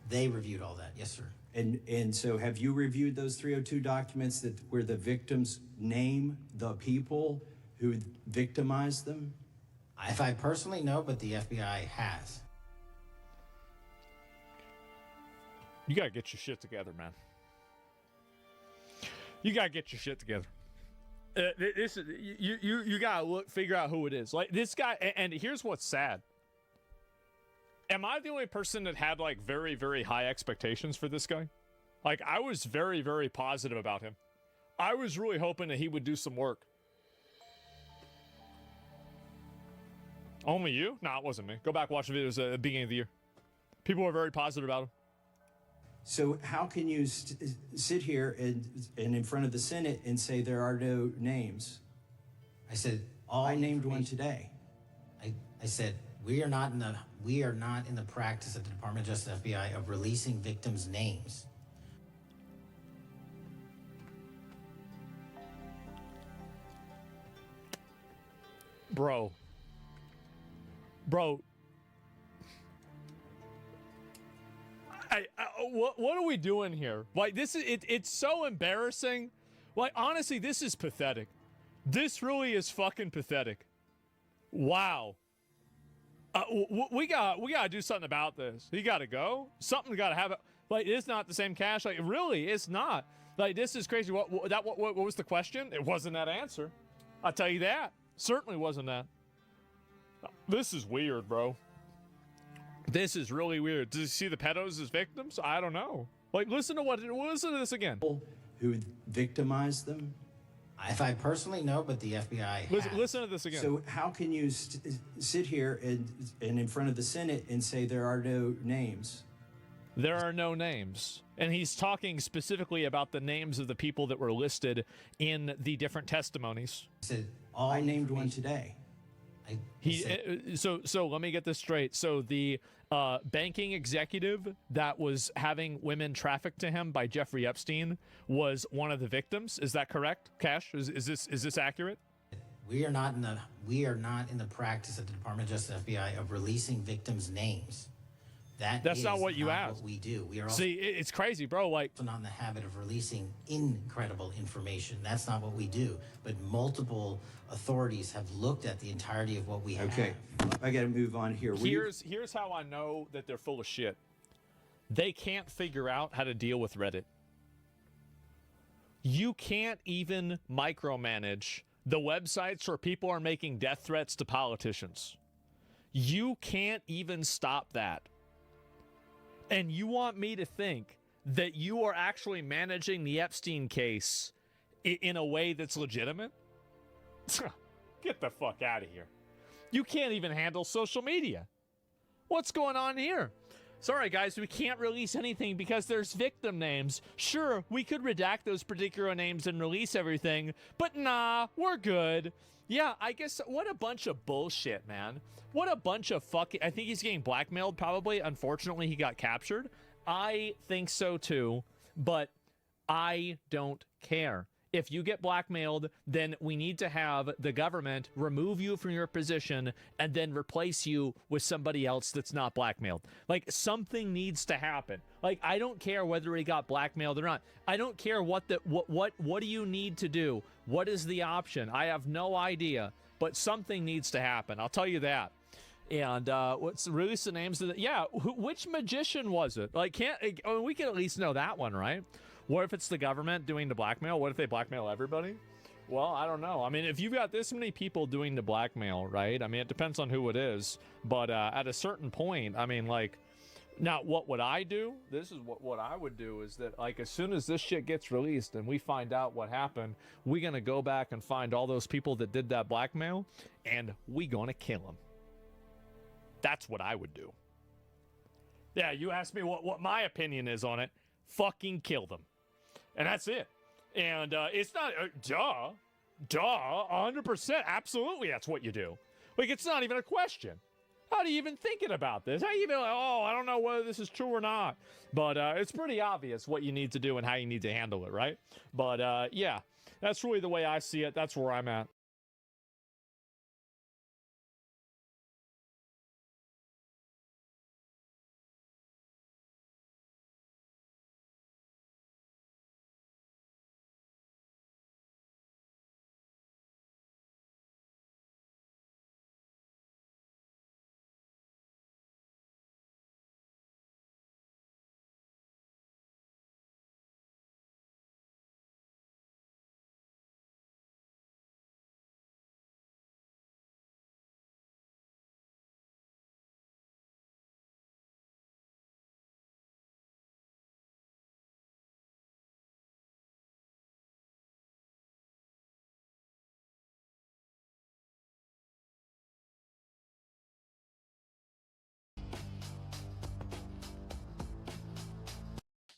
They reviewed all that, yes, sir. And so have you reviewed those 302 documents that where the victims name the people who victimized them? If I personally know, but the FBI has. You gotta get your shit together, man. You gotta get your shit together. This is you gotta figure out who it is. Like this guy, and here's what's sad. Am I the only person that had like very, very high expectations for this guy? Like I was very, very positive about him. I was really hoping that he would do some work. Only you? No, it wasn't me. Go back, watch the videos at the beginning of the year. People were very positive about him. So how can you sit here and in front of the Senate and say there are no names? I said I named one today. I said we are not in the practice at the Department of Justice FBI of releasing victims' names. Bro. What are we doing here? Like this is it's so embarrassing. Like honestly, this is pathetic. This really is fucking pathetic. Wow. We gotta do something about this. He gotta go. Something gotta happen. Like it's not the same cash. Like really, it's not. Like this is crazy. What was the question? It wasn't that answer. I'll tell you that. Certainly wasn't that. This is weird, bro. This is really weird. Does he see the pedos as victims? I don't know. Like listen to this again. Who victimized them? If I personally know, but the FBI has. Listen to this again. So how can you sit here and in front of the Senate and say there are no names? There are no names. And he's talking specifically about the names of the people that were listed in the different testimonies. I named one today. So let me get this straight. So the banking executive that was having women trafficked to him by Jeffrey Epstein was one of the victims. Is that correct, Cash? Is this accurate? We are not in the practice at the Department of Justice FBI of releasing victims' names. That's not what you asked. What we do. We are also it's crazy, bro. Like, not in the habit of releasing incredible information. That's not what we do. But multiple authorities have looked at the entirety of what we have. Okay, I got to move on here. Here's how I know that they're full of shit. They can't figure out how to deal with Reddit. You can't even micromanage the websites where people are making death threats to politicians. You can't even stop that. And you want me to think that you are actually managing the Epstein case in a way that's legitimate? Get the fuck out of here. You can't even handle social media. What's going on here? Sorry, guys, we can't release anything because there's victim names. Sure, we could redact those particular names and release everything, but nah, we're good. Yeah, I guess what a bunch of bullshit, man. What a bunch of fucking... I think he's getting blackmailed, probably. Unfortunately, he got captured. I think so, too, but I don't care. If you get blackmailed, then we need to have the government remove you from your position and then replace you with somebody else that's not blackmailed. Like, something needs to happen. Like, I don't care whether he got blackmailed or not. I don't care what do you need to do? What is the option? I have no idea, but something needs to happen. I'll tell you that. And what's release the names of the... Yeah, which magician was it? Like, we can at least know that one, right? What if it's the government doing the blackmail? What if they blackmail everybody? Well, I don't know. I mean, if you've got this many people doing the blackmail, right? I mean, it depends on who it is. But at a certain point, I mean, like... Now, what would I do? This is what I would do is that, like, as soon as this shit gets released and we find out what happened, we're going to go back and find all those people that did that blackmail, and we going to kill them. That's what I would do. Yeah, you asked me what my opinion is on it. Fucking kill them. And that's it. And it's not, duh, 100%, absolutely that's what you do. Like, it's not even a question. How do you even thinking about this? How do you even, I don't know whether this is true or not. But it's pretty obvious what you need to do and how you need to handle it, right? But yeah, that's really the way I see it. That's where I'm at.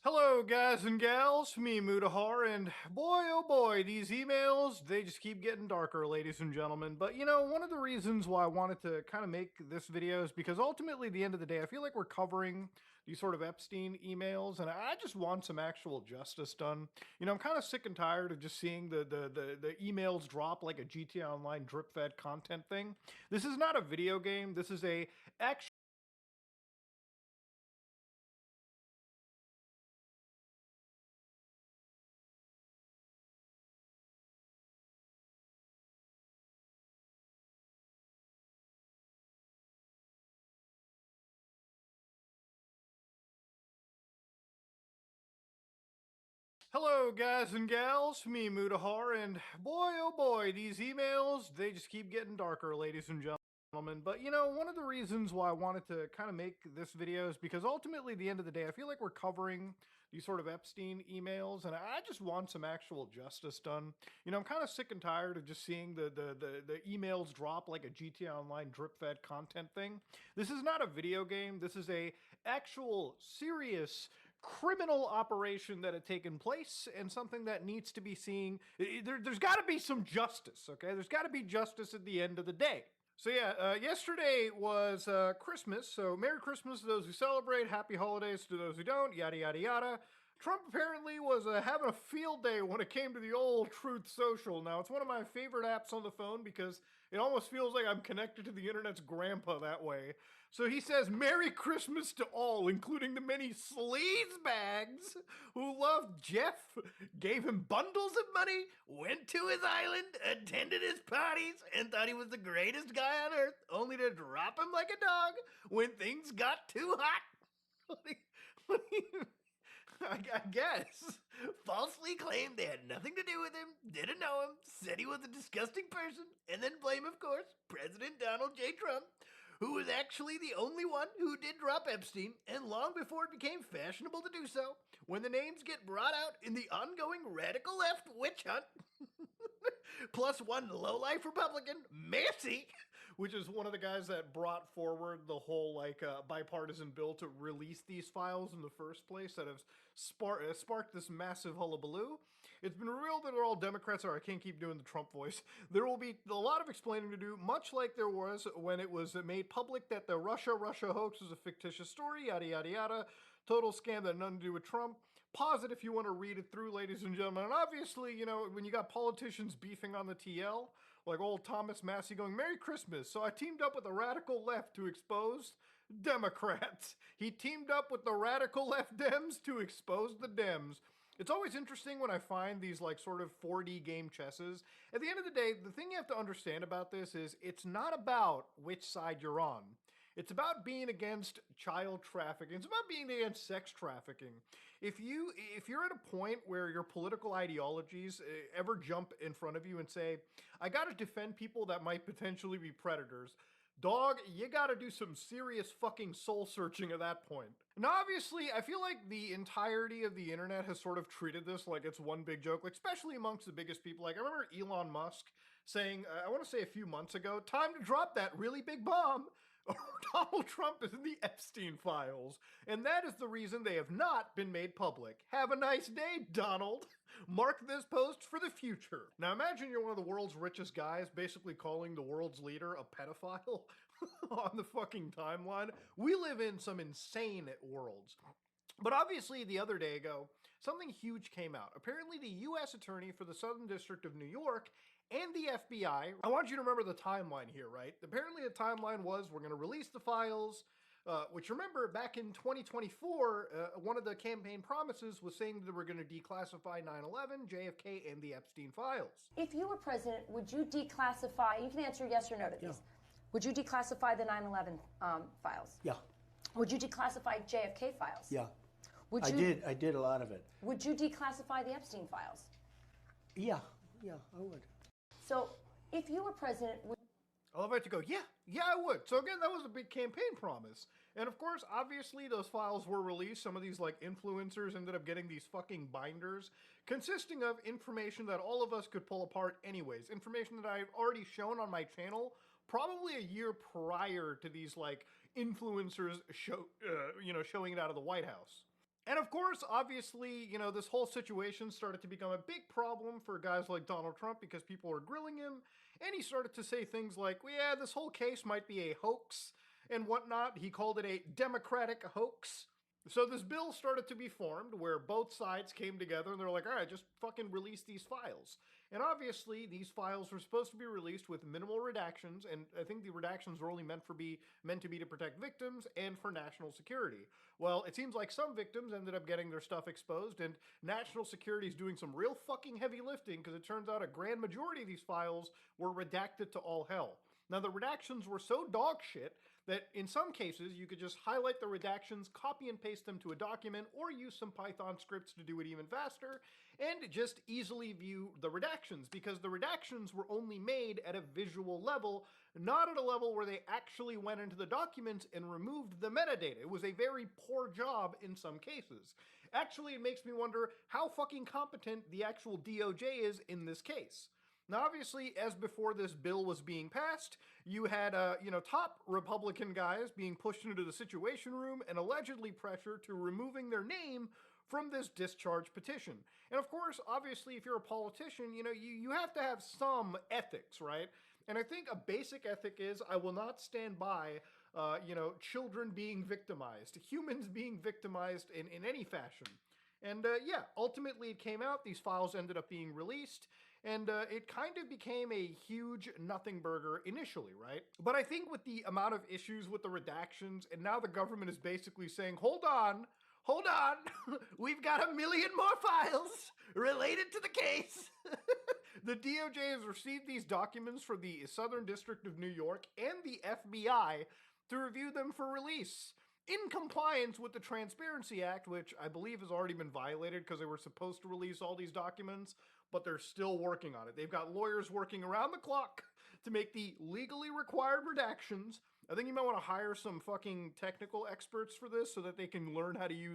Hello, guys and gals, me Mutahar, and boy oh boy, these emails, they just keep getting darker, ladies and gentlemen. But you know, one of the reasons why I wanted to kind of make this video is because ultimately, at the end of the day, I feel like we're covering these sort of Epstein emails, and I just want some actual justice done. You know, I'm kind of sick and tired of just seeing the emails drop like a GTA Online drip-fed content thing. This is not a video game, this is a actual... Hello, guys and gals, me Mutahar, and boy oh boy, these emails, they just keep getting darker, ladies and gentlemen. But you know, one of the reasons why I wanted to kind of make this video is because ultimately, at the end of the day, I feel like we're covering these sort of Epstein emails, and I just want some actual justice done. You know, I'm kind of sick and tired of just seeing the emails drop like a GTA Online drip-fed content thing. This is not a video game. This is a actual serious criminal operation that had taken place, and something that needs to be seen. There's got to be some justice, okay? There's got to be justice at the end of the day. So yeah, yesterday was Christmas, so Merry Christmas to those who celebrate, Happy Holidays to those who don't, yada yada yada. Trump apparently was having a field day when it came to the old Truth Social. Now, it's one of my favorite apps on the phone because it almost feels like I'm connected to the internet's grandpa that way. So he says, Merry Christmas to all, including the many sleazebags who loved Jeff, gave him bundles of money, went to his island, attended his parties, and thought he was the greatest guy on earth, only to drop him like a dog when things got too hot. I guess, falsely claimed they had nothing to do with him, didn't know him, said he was a disgusting person, and then blame, of course, President Donald J. Trump, who was actually the only one who did drop Epstein, and long before it became fashionable to do so, when the names get brought out in the ongoing radical left witch hunt, plus one lowlife Republican, Massey, which is one of the guys that brought forward the whole bipartisan bill to release these files in the first place that have sparked this massive hullabaloo. It's been revealed that they're all Democrats. Sorry, I can't keep doing the Trump voice. There will be a lot of explaining to do, much like there was when it was made public that the Russia hoax was a fictitious story, yada yada yada. Total scam that had nothing to do with Trump. Pause it if you want to read it through, ladies and gentlemen. And obviously, you know, when you got politicians beefing on the TL, like old Thomas Massey going, Merry Christmas. So I teamed up with the radical left to expose Democrats. He teamed up with the radical left Dems to expose the Dems. It's always interesting when I find these like sort of 4D game chesses. At the end of the day, the thing you have to understand about this is it's not about which side you're on. It's about being against child trafficking. It's about being against sex trafficking. If you're at a point where your political ideologies ever jump in front of you and say, I gotta defend people that might potentially be predators, dog, you gotta do some serious fucking soul searching at that point. Now, obviously, I feel like the entirety of the internet has sort of treated this like it's one big joke, like especially amongst the biggest people. Like, I remember Elon Musk saying, I want to say a few months ago, time to drop that really big bomb. Donald Trump is in the Epstein files, and that is the reason they have not been made public. Have a nice day, Donald. Mark this post for the future. Now imagine you're one of the world's richest guys basically calling the world's leader a pedophile on the fucking timeline. We live in some insane worlds. But obviously, the other day ago, something huge came out. Apparently, the U.S. Attorney for the Southern District of New York and the FBI, I want you to remember the timeline here, right? Apparently, the timeline was we're going to release the files, which remember, back in 2024, one of the campaign promises was saying that we're going to declassify 9/11, JFK, and the Epstein files. If you were president, would you declassify, you can answer yes or no to these, would you declassify the 9/11 files? Yeah. Would you declassify JFK files? Yeah. Would you, I did a lot of it. Would you declassify the Epstein files? Yeah, I would. So, if you were president, would... I love it to go, yeah, I would. So again, that was a big campaign promise. And of course, obviously, those files were released. Some of these, like, influencers ended up getting these fucking binders consisting of information that all of us could pull apart anyways. Information that I've already shown on my channel probably a year prior to these, like, influencers showing it out of the White House. And of course, obviously, you know, this whole situation started to become a big problem for guys like Donald Trump because people were grilling him, and he started to say things like, well, yeah, this whole case might be a hoax and whatnot. He called it a Democratic hoax. So this bill started to be formed where both sides came together and they're like, all right, just fucking release these files. And obviously, these files were supposed to be released with minimal redactions, and I think the redactions were only meant to be to protect victims and for national security. Well, it seems like some victims ended up getting their stuff exposed, and national security is doing some real fucking heavy lifting because it turns out a grand majority of these files were redacted to all hell. Now, the redactions were so dog shit that in some cases you could just highlight the redactions, copy and paste them to a document, or use some Python scripts to do it even faster, and just easily view the redactions, because the redactions were only made at a visual level, not at a level where they actually went into the documents and removed the metadata. It was a very poor job in some cases. Actually, it makes me wonder how fucking competent the actual DOJ is in this case. Now, obviously, as before this bill was being passed, you had, top Republican guys being pushed into the Situation Room and allegedly pressured to removing their name from this discharge petition. And of course, obviously, if you're a politician, you have to have some ethics, right? And I think a basic ethic is I will not stand by, children being victimized, humans being victimized in any fashion. And ultimately it came out, these files ended up being released, and it kind of became a huge nothing burger initially, right? But I think with the amount of issues with the redactions, and now the government is basically saying, hold on, we've got 1 million more files related to the case. The DOJ has received these documents from the Southern District of New York and the FBI to review them for release, in compliance with the Transparency Act, which I believe has already been violated because they were supposed to release all these documents, but they're still working on it. They've got lawyers working around the clock to make the legally required redactions. I think you might want to hire some fucking technical experts for this so that they can learn how to use